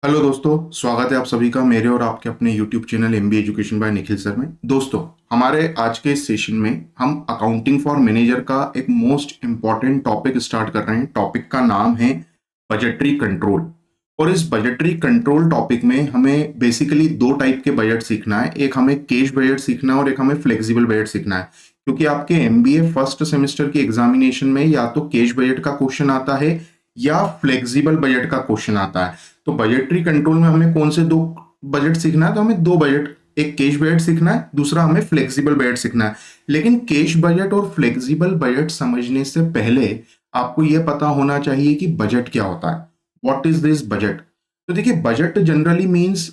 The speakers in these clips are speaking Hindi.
हेलो दोस्तों, स्वागत है आप सभी का मेरे और आपके अपने YouTube channel MBA education by Nikhil sir में। दोस्तों, हमारे आज के इस सेशन में हम अकाउंटिंग फॉर मैनेजर का एक मोस्ट इम्पॉर्टेंट टॉपिक स्टार्ट कर रहे हैं। टॉपिक का नाम है बजटरी कंट्रोल। और इस बजटरी कंट्रोल टॉपिक में हमें बेसिकली दो टाइप के बजट सीखना है। एक हमें कैश बजट सीखना है और एक हमें फ्लेक्सिबल बजट सीखना है। क्योंकि आपके एमबीए फर्स्ट सेमेस्टर की एग्जामिनेशन में या तो कैश बजट का क्वेश्चन आता है या फ्लेक्सिबल बजट का क्वेश्चन आता है। तो बजटरी कंट्रोल में हमें कौन से दो बजट सीखना है? तो हमें दो बजट, एक कैश बजट सीखना है, दूसरा हमें फ्लेक्सिबल बजट सीखना है। लेकिन कैश बजट और फ्लेक्सिबल बजट समझने से पहले आपको यह पता होना चाहिए कि बजट क्या होता है। What is this budget? तो देखिए, budget generally means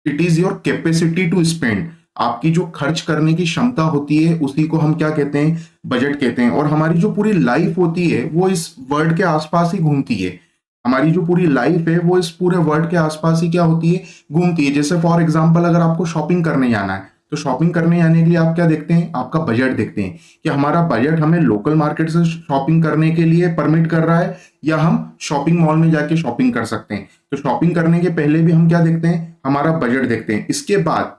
it is your capacity to spend. आपकी जो खर्च करने की क्षमता होती है उसी को हम क्या कहते हैं? बजट कहते हैं। और हमारी जो पूरी लाइफ होती है वो इस वर्ड के आसपास ही घूमती है। हमारी जो पूरी लाइफ है वो इस पूरे वर्ल्ड के आसपास ही क्या होती है? घूमती है। जैसे फॉर एग्जांपल, अगर आपको शॉपिंग करने जाना है तो शॉपिंग करने जाने के लिए आप क्या देखते हैं? आपका बजट देखते हैं कि हमारा बजट हमें लोकल मार्केट से शॉपिंग करने के लिए परमिट कर रहा है या हम शॉपिंग मॉल में जाके शॉपिंग कर सकते हैं। तो शॉपिंग करने के पहले भी हम क्या देखते हैं? हमारा बजट देखते हैं। इसके बाद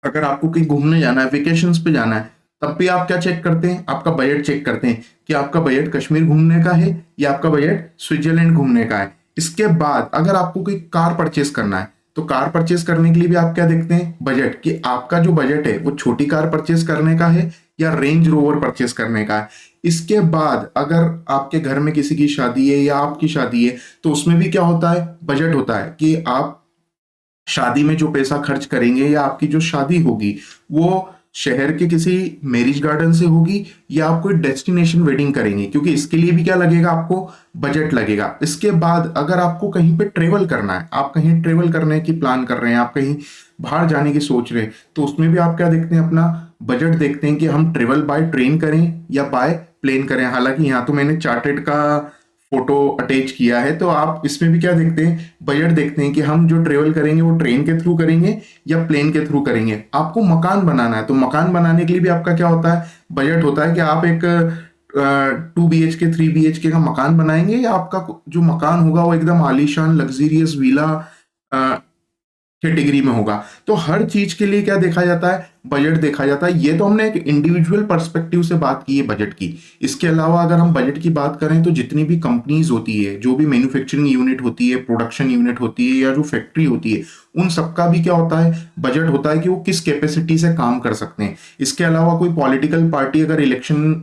अगर आपको कहीं घूमने जाना है, वेकेशंस पे जाना है, तब भी आप क्या चेक करते हैं? आपका बजट चेक करते हैं कि आपका बजट कश्मीर घूमने का है या आपका बजट स्विट्जरलैंड घूमने का है। इसके बाद अगर आपको कोई कार परचेस करना है तो कार परचेस करने के लिए भी आप क्या देखते हैं? बजट, कि आपका जो बजट है वो छोटी कार परचेस करने का है या रेंज रोवर परचेस करने का है। इसके बाद अगर आपके घर में किसी की शादी है या आपकी शादी है तो उसमें भी क्या होता है? बजट होता है कि आप शादी में जो पैसा खर्च करेंगे या आपकी जो शादी होगी वो शहर के किसी मैरिज गार्डन से होगी या आप कोई डेस्टिनेशन वेडिंग करेंगे, क्योंकि इसके लिए भी क्या लगेगा? आपको बजट लगेगा। इसके बाद अगर आपको कहीं पे ट्रेवल करना है, आप कहीं ट्रेवल करने की प्लान कर रहे हैं, आप कहीं बाहर जाने की सोच रहे हैं, तो उसमें भी आप क्या देखते हैं? अपना बजट देखते हैं कि हम ट्रेवल बाय ट्रेन करें या बाय प्लेन करें। हालांकि यहाँ तो मैंने चार्टेड का फोटो अटैच किया है, तो आप इसमें भी क्या देखते हैं? बजट देखते हैं कि हम जो ट्रेवल करेंगे वो ट्रेन के थ्रू करेंगे या प्लेन के थ्रू करेंगे। आपको मकान बनाना है तो मकान बनाने के लिए भी आपका क्या होता है? बजट होता है कि आप एक 2 BHK 3 BHK का मकान बनाएंगे या आपका जो मकान होगा वो एकदम आलीशान लग्जीरियस विला कैटेगरी में होगा। तो हर चीज के लिए क्या देखा जाता है? बजट देखा जाता है। ये तो हमने एक इंडिविजुअल पर्सपेक्टिव से बात की है बजट की। इसके अलावा अगर हम बजट की बात करें तो जितनी भी कंपनीज होती है, जो भी मैन्युफैक्चरिंग यूनिट होती है, प्रोडक्शन यूनिट होती है या जो फैक्ट्री होती है, उन सबका भी क्या होता है? बजट होता है कि वो किस कैपेसिटी से काम कर सकते हैं। इसके अलावा कोई पॉलिटिकल पार्टी अगर इलेक्शन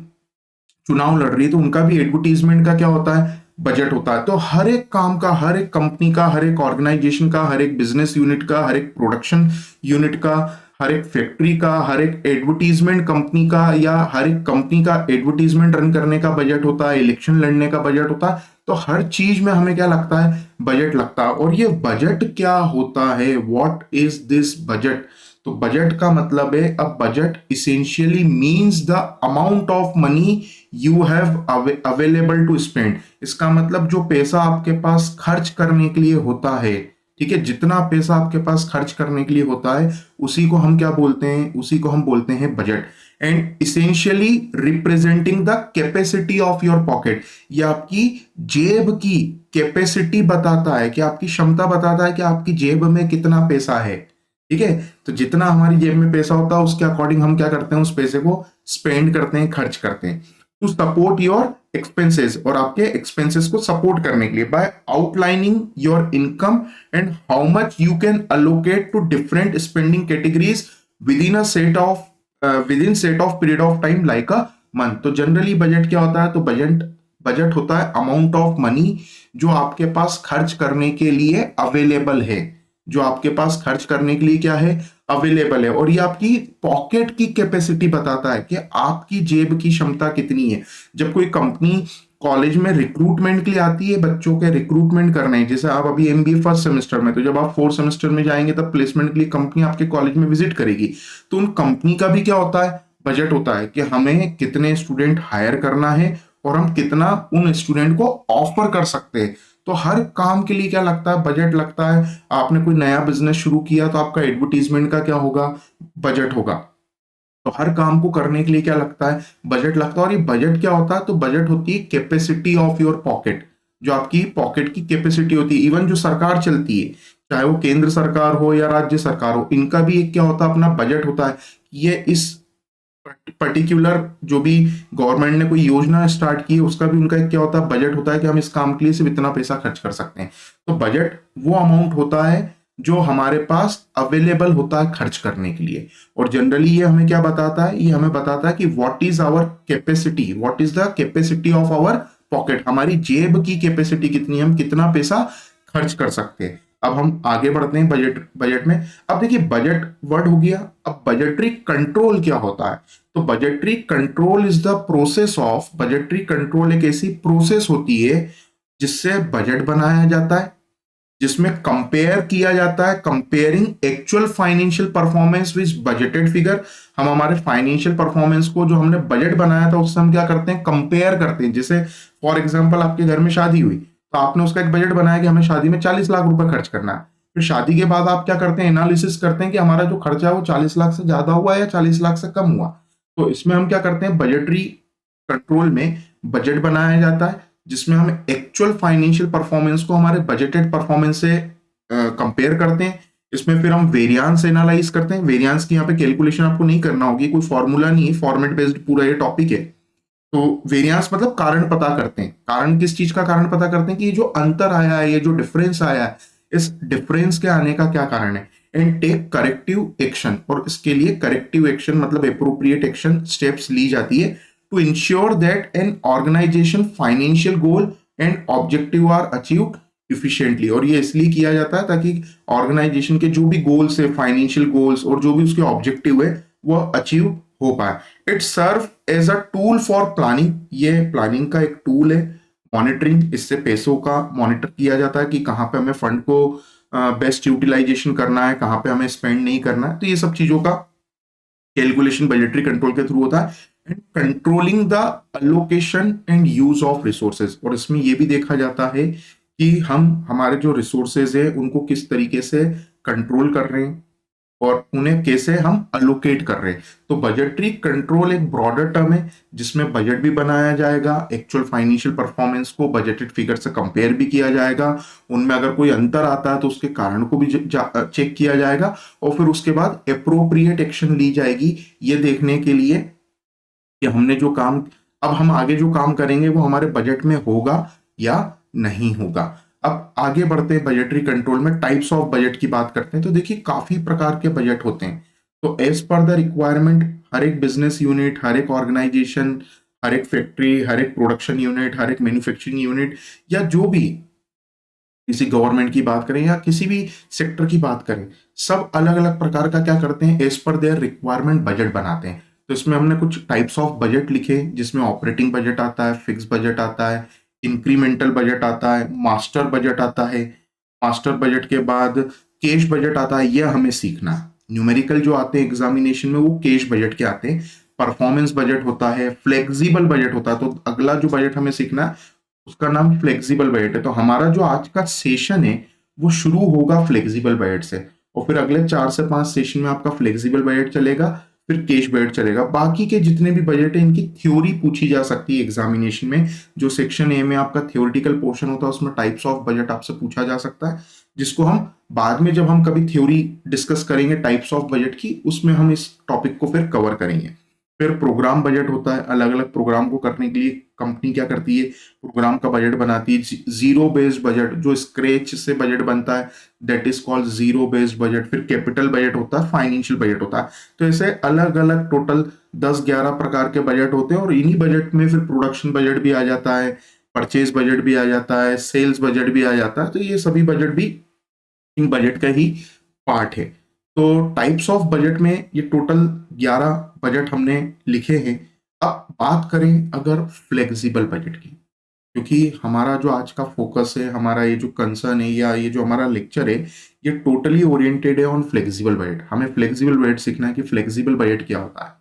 चुनाव लड़ रही है तो उनका भी एडवर्टीजमेंट का क्या होता है? बजट होता है। तो हर एक काम का, हर एक कंपनी का, हर एक ऑर्गेनाइजेशन का, हर एक बिजनेस यूनिट का, हर एक प्रोडक्शन यूनिट का, हर एक फैक्ट्री का, हर एक एडवर्टीजमेंट कंपनी का या हर एक कंपनी का एडवर्टीजमेंट रन करने का बजट होता है, इलेक्शन लड़ने का बजट होता है। तो हर चीज में हमें क्या लगता है? बजट लगता है। और ये बजट क्या होता है? What is this budget? तो बजट का मतलब है, a budget essentially means the amount of money you have available to spend. इसका मतलब जो पैसा आपके पास खर्च करने के लिए होता है, ठीक है, जितना पैसा आपके पास खर्च करने के लिए होता है उसी को हम क्या बोलते हैं? उसी को हम बोलते हैं budget. And essentially representing the capacity of your pocket. ये आपकी जेब की कैपेसिटी बताता है, कि आपकी क्षमता बताता है कि आपकी जेब में कितना पैसा है। ठीक है, तो जितना हमारी जेब में पैसा होता है उसके अकॉर्डिंग हम क्या करते हैं? उस पैसे को स्पेंड करते हैं, खर्च करते हैं टू सपोर्ट योर एक्सपेंसेस, और आपके एक्सपेंसेस को सपोर्ट करने के लिए by outlining your income and how much you can allocate to different spending categories within a set of set of period of time like a month. तो जनरली बजट क्या होता है? तो बजट बजट होता है अमाउंट ऑफ मनी जो आपके पास खर्च करने के लिए अवेलेबल है, जो आपके पास खर्च करने के लिए क्या है? अवेलेबल है। और ये आपकी पॉकेट की कैपेसिटी बताता है कि आपकी जेब की क्षमता कितनी है। जब कोई कंपनी कॉलेज में रिक्रूटमेंट के लिए आती है, बच्चों के रिक्रूटमेंट करना है, जैसे आप अभी एमबीए फर्स्ट सेमेस्टर में, तो जब आप फोर्थ सेमेस्टर में जाएंगे तब प्लेसमेंट के लिए कंपनी आपके कॉलेज में विजिट करेगी। तो उन कंपनी का भी क्या होता है? बजट होता है कि हमें कितने स्टूडेंट हायर करना है और हम कितना उन स्टूडेंट को ऑफर कर सकते हैं। तो हर काम के लिए क्या लगता है? बजट लगता है। आपने कोई नया बिजनेस शुरू किया तो आपका एडवर्टीजमेंट का क्या होगा? बजट होगा। तो हर काम को करने के लिए क्या लगता है? बजट लगता है। और ये बजट क्या होता है? तो बजट होती है कैपेसिटी ऑफ योर पॉकेट, जो आपकी पॉकेट की कैपेसिटी होती है। इवन जो सरकार चलती है, चाहे वो केंद्र सरकार हो या राज्य सरकार हो, इनका भी एक क्या होता है, अपना बजट होता है। ये इस पर्टिकुलर जो भी गवर्नमेंट ने कोई योजना स्टार्ट की है, उसका भी उनका एक क्या होता है, बजट होता है कि हम इस काम के लिए सिर्फ इतना पैसा खर्च कर सकते हैं। तो बजट वो अमाउंट होता है जो हमारे पास अवेलेबल होता है खर्च करने के लिए। और जनरली ये हमें क्या बताता है, ये हमें बताता है कि what is our capacity, what is the capacity of our pocket, हमारी जेब की कैपेसिटी कितनी है, हम कितना पैसा खर्च कर सकते हैं। अब हम आगे बढ़ते हैं बजट बजट में। अब देखिए, बजट वर्ड हो गया, अब बजटरी कंट्रोल क्या होता है। तो budgetary control is the process of, budgetary control एक ऐसी प्रोसेस होती है जिससे बजट बनाया जाता है, जिसमें कंपेयर किया जाता है, comparing actual financial performance with budgeted figure. हम हमारे फाइनेंशियल परफॉर्मेंस को जो हमने बजट बनाया था उससे हम क्या करते हैं, कंपेयर करते हैं। जैसे फॉर एग्जांपल आपके घर में शादी हुई, तो आपने उसका एक बजट बनाया कि हमें शादी में 40 लाख रुपए खर्च करना है। फिर शादी के बाद आप क्या करते हैं, एनालिसिस करते हैं कि हमारा जो खर्चा है वो 40 लाख से ज्यादा हुआ या 40 लाख से कम हुआ। तो इसमें हम क्या करते हैं, बजटरी कंट्रोल में बजट बनाया जाता है जिसमें हम एक्चुअल फाइनेंशियल परफॉर्मेंस को हमारे बजटेड परफॉर्मेंस से कंपेयर करते हैं। इसमें फिर हम वेरियांस एनालाइज करते हैं। वेरियांस की यहाँ पे कैलकुलेशन आपको नहीं करना होगी, कोई फॉर्मूला नहीं है, फॉर्मेट बेस्ड पूरा ये टॉपिक है। तो वेरियांस मतलब कारण पता करते हैं। कारण किस चीज का कारण पता करते हैं कि ये जो अंतर आया है, ये जो डिफरेंस आया है, इस डिफरेंस के आने का क्या कारण है, एंड टेक करेक्टिव एक्शन। और इसके लिए करेक्टिव एक्शन मतलब अप्रोप्रिएट एक्शन स्टेप्स ली जाती है to ensure that an organisation financial goal and objective are achieved efficiently. और ये इसलिए किया जाता है ताकि ऑर्गेनाइजेशन के जो भी गोल्स है, फाइनेंशियल गोल्स और जो भी उसके ऑब्जेक्टिव है, वो अचीव हो पाए। It serve as a tool for planning, ये प्लानिंग का एक टूल है। मॉनिटरिंग, इससे पैसों का मॉनिटर किया जाता है कि कहाँ पे हमें फंड को बेस्ट यूटिलाइजेशन करना है, कहाँ पे हमें स्पेंड नहीं करना है। तो ये सब चीजों का कैलकुलेशन बजटरी कंट्रोल के थ्रू होता है। And controlling the allocation and use of resources, और इसमें यह भी देखा जाता है कि हम हमारे जो रिसोर्सेज है उनको किस तरीके से कंट्रोल कर रहे हैं और उन्हें कैसे हम अलोकेट कर रहे हैं। तो बजटरी कंट्रोल एक ब्रॉडर टर्म है जिसमें बजट भी बनाया जाएगा, एक्चुअल फाइनेंशियल परफॉर्मेंस को बजटेड फिगर से कंपेयर भी किया जाएगा, उनमें अगर कोई अंतर आता है तो उसके कारण को भी चेक किया जाएगा, और फिर उसके बाद अप्रोप्रिएट एक्शन ली जाएगी ये देखने के लिए कि हमने जो काम, अब हम आगे जो काम करेंगे वो हमारे बजट में होगा या नहीं होगा। अब आगे बढ़ते हैं बजटरी कंट्रोल में, टाइप्स ऑफ बजट की बात करते हैं। तो देखिए, काफी प्रकार के बजट होते हैं। तो एज पर द रिक्वायरमेंट, हर एक बिजनेस यूनिट, हर एक ऑर्गेनाइजेशन, हर एक फैक्ट्री, हर एक प्रोडक्शन यूनिट, हर एक मैन्युफैक्चरिंग यूनिट, या जो भी किसी गवर्नमेंट की बात करें या किसी भी सेक्टर की बात करें, सब अलग अलग प्रकार का क्या करते हैं, as per their requirement budget बनाते हैं। तो इसमें हमने कुछ टाइप्स ऑफ बजट लिखे जिसमें ऑपरेटिंग बजट आता है, फिक्स बजट आता है, इंक्रीमेंटल बजट आता है, मास्टर बजट आता है। मास्टर बजट के बाद कैश बजट आता है, यह हमें सीखना है। न्यूमेरिकल जो आते हैं एग्जामिनेशन में वो कैश बजट के आते हैं। परफॉर्मेंस बजट होता है, फ्लेक्सिबल बजट होता है। तो अगला जो बजट हमें सीखना है उसका नाम फ्लेक्सिबल बजट है। तो हमारा जो आज का सेशन है वो शुरू होगा फ्लेक्सिबल बजट से, और फिर अगले 4 से 5 सेशन में आपका फ्लेक्सिबल बजट चलेगा, फिर कैश बजट चलेगा। बाकी के जितने भी बजट है इनकी थ्योरी पूछी जा सकती है एग्जामिनेशन में। जो सेक्शन ए में आपका थ्योरेटिकल पोर्शन होता है उसमें टाइप्स ऑफ बजट आपसे पूछा जा सकता है, जिसको हम बाद में जब हम कभी थ्योरी डिस्कस करेंगे टाइप्स ऑफ बजट की, उसमें हम इस टॉपिक को फिर कवर करेंगे। फिर प्रोग्राम बजट होता है, अलग अलग प्रोग्राम को करने के लिए कंपनी क्या करती है, प्रोग्राम का बजट बनाती है। जीरो बेस्ड बजट, जो स्क्रैच से बजट बनता है, that is called zero based budget. फिर कैपिटल बजट होता है, फाइनेंशियल बजट होता है। तो ऐसे अलग अलग टोटल 10-11 प्रकार के बजट होते हैं, और इन्हीं बजट में फिर प्रोडक्शन बजट भी आ जाता है, परचेज बजट भी आ जाता है, सेल्स बजट भी आ जाता है। तो ये सभी बजट भी इन बजट का ही पार्ट है। तो टाइप्स ऑफ बजट में ये टोटल 11 बजट हमने लिखे हैं। अब बात करें अगर फ्लेक्सिबल बजट की, क्योंकि हमारा जो आज का फोकस है, हमारा ये जो कंसर्न है या ये जो हमारा लेक्चर है, ये टोटली ओरिएंटेड है ऑन फ्लेक्सिबल बजट। हमें फ्लेक्सिबल बजट सीखना है कि फ्लेक्सिबल बजट क्या होता है।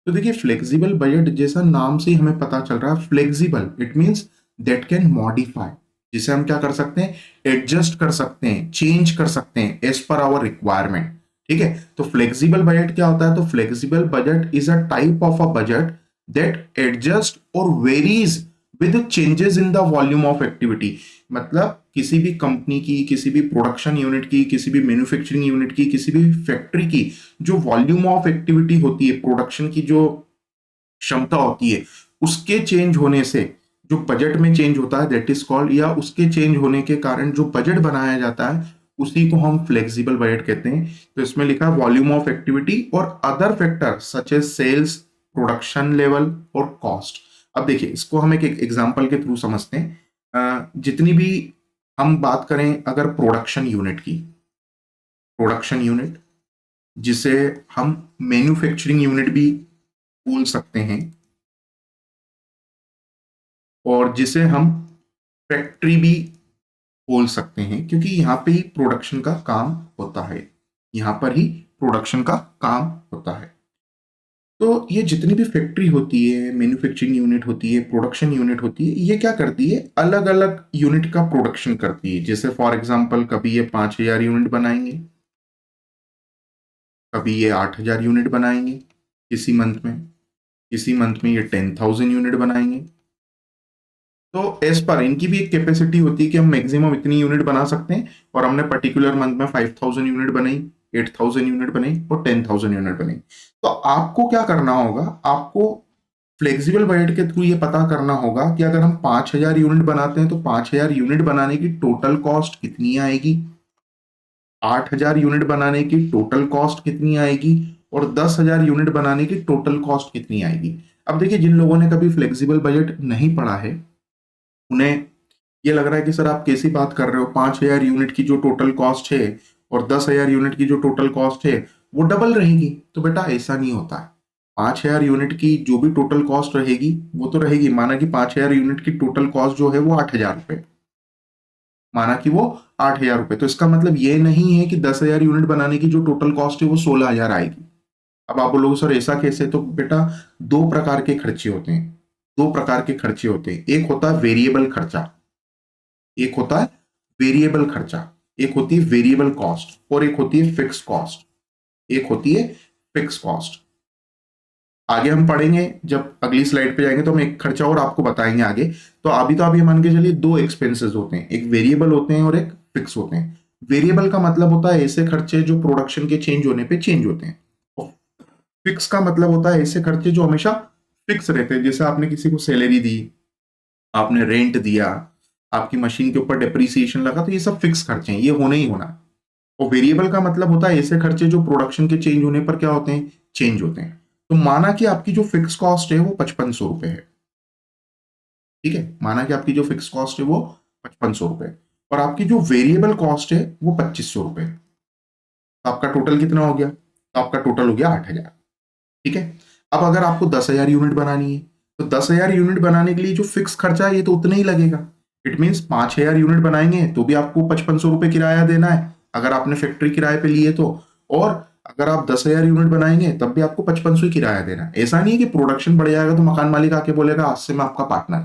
तो देखिए, फ्लेक्सिबल बजट जैसा नाम से ही हमें पता चल रहा है, flexible it means that can modify, जिसे हम क्या कर सकते हैं, एडजस्ट कर सकते हैं, चेंज कर सकते हैं एज पर आवर रिक्वायरमेंट। ठीक है, तो फ्लेक्सिबल बजट क्या होता है, तो flexible budget is a type of a budget that adjust और varies with changes in the volume of activity. मतलब किसी भी कंपनी की, किसी भी प्रोडक्शन यूनिट की, किसी भी मैन्युफैक्चरिंग यूनिट की, किसी भी फैक्ट्री की जो वॉल्यूम ऑफ एक्टिविटी होती है, प्रोडक्शन की जो क्षमता होती है, उसके चेंज होने से जो बजट में चेंज होता है दैट इज कॉल्ड, या उसके चेंज होने के कारण जो बजट बनाया जाता है उसी को हम फ्लेक्सिबल बजट कहते हैं। तो इसमें लिखा है वॉल्यूम ऑफ एक्टिविटी और other factor such as sales, production level और कॉस्ट। अब देखिए इसको हम एक एग्जांपल के थ्रू समझते हैं। जितनी भी हम बात करें अगर प्रोडक्शन यूनिट की, प्रोडक्शन यूनिट जिसे हम मैन्युफैक्चरिंग यूनिट भी बोल सकते हैं, और जिसे हम फैक्ट्री भी बोल सकते हैं, क्योंकि यहां पे ही प्रोडक्शन का काम होता है, यहां पर ही प्रोडक्शन का काम होता है। तो ये जितनी भी फैक्ट्री होती है, मैन्युफैक्चरिंग यूनिट होती है, प्रोडक्शन यूनिट होती है, ये क्या करती है, अलग अलग यूनिट का प्रोडक्शन करती है। जैसे फॉर एग्जांपल कभी ये 5,000 यूनिट बनाएंगे, कभी ये 8,000 यूनिट बनाएंगे किसी मंथ में, किसी मंथ में ये 10,000 यूनिट बनाएंगे। तो एज पर इनकी भी एक कैपेसिटी होती है कि हम मैक्सिमम इतनी यूनिट बना सकते हैं, और हमने पर्टिकुलर मंथ में 5,000 यूनिट बनाई, 8,000 यूनिट बनाई और 10,000 यूनिट बनाई। तो आपको क्या करना होगा, आपको फ्लेक्सिबल बजट के थ्रू ये पता करना होगा कि अगर हम 5,000 यूनिट बनाते हैं तो 5,000 यूनिट बनाने की टोटल कॉस्ट कितनी आएगी, 8,000 यूनिट बनाने की टोटल कॉस्ट कितनी आएगी, और 10,000 यूनिट बनाने की टोटल कॉस्ट कितनी आएगी। अब देखिए जिन लोगों ने कभी फ्लेक्सिबल बजट नहीं पढ़ा है उन्हें ये लग रहा है कि सर आप कैसी बात कर रहे हो, 5,000 यूनिट की जो टोटल कॉस्ट है और 10,000 यूनिट की जो टोटल कॉस्ट है वो डबल रहेगी। तो बेटा ऐसा नहीं होता है। 5,000 यूनिट की जो भी टोटल कॉस्ट रहेगी वो तो रहेगी, माना कि 5,000 यूनिट की टोटल कॉस्ट जो है वो 8,000 रुपए, माना कि वो 8,000 रुपए, तो इसका मतलब ये नहीं है कि 10,000 यूनिट बनाने की जो टोटल कॉस्ट है वो 16,000 आएगी। अब आप बोलोगे सर ऐसा कैसे, तो बेटा दो प्रकार के खर्चे होते हैं, दो प्रकार के खर्चे होते हैं। एक होता है वेरिएबल खर्चा, एक होता है वेरिएबल खर्चा, एक होती है वेरिएबल कॉस्ट और एक होती है फिक्स कॉस्ट, एक होती है फिक्स कॉस्ट। आगे हम पढ़ेंगे, जब अगली स्लाइड पे जाएंगे तो हम एक खर्चा और आपको बताएंगे आगे। तो अभी तो आप ये मान के चलिए दो एक्सपेंसेस होते हैं, एक वेरिएबल होते हैं और एक फिक्स होते हैं। वेरिएबल का मतलब होता है ऐसे खर्चे जो प्रोडक्शन के चेंज होने पे चेंज होते हैं, और फिक्स का मतलब होता है ऐसे खर्चे जो हमेशा फिक्स रहते हैं। जैसे आपने किसी को सैलरी दी, आपने रेंट दिया, आपकी मशीन के ऊपर डेप्रिसिएशन लगा, तो ये सब फिक्स खर्चे हैं, ये होना ही होना। और वेरिएबल का मतलब होता है ऐसे खर्चे जो प्रोडक्शन के चेंज होने पर क्या होते हैं, चेंज होते हैं। तो माना कि आपकी जो फिक्स कॉस्ट है वो 5,500 रुपए है, ठीक है, माना कि आपकी जो फिक्स कॉस्ट है वो 5,500 रुपए, और आपकी जो वेरिएबल कॉस्ट है वो 2,500 रुपए। तो आपका टोटल कितना हो गया, तो आपका टोटल हो गया 8,000, ठीक है। अब अगर आपको 10,000 यूनिट बनानी है तो 10,000 यूनिट बनाने के लिए जो फिक्स खर्चा है ये तो उतना ही लगेगा। इट मीन्स 5,000 यूनिट बनाएंगे तो भी आपको 5,500 रुपए किराया देना है अगर आपने फैक्ट्री किराए पे लिए तो, और अगर आप 10,000 यूनिट बनाएंगे तब भी आपको 5,500 ही किराया देना है। ऐसा नहीं है कि प्रोडक्शन बढ़ जाएगा तो मकान मालिक आके बोलेगा आज से मैं आपका पार्टनर,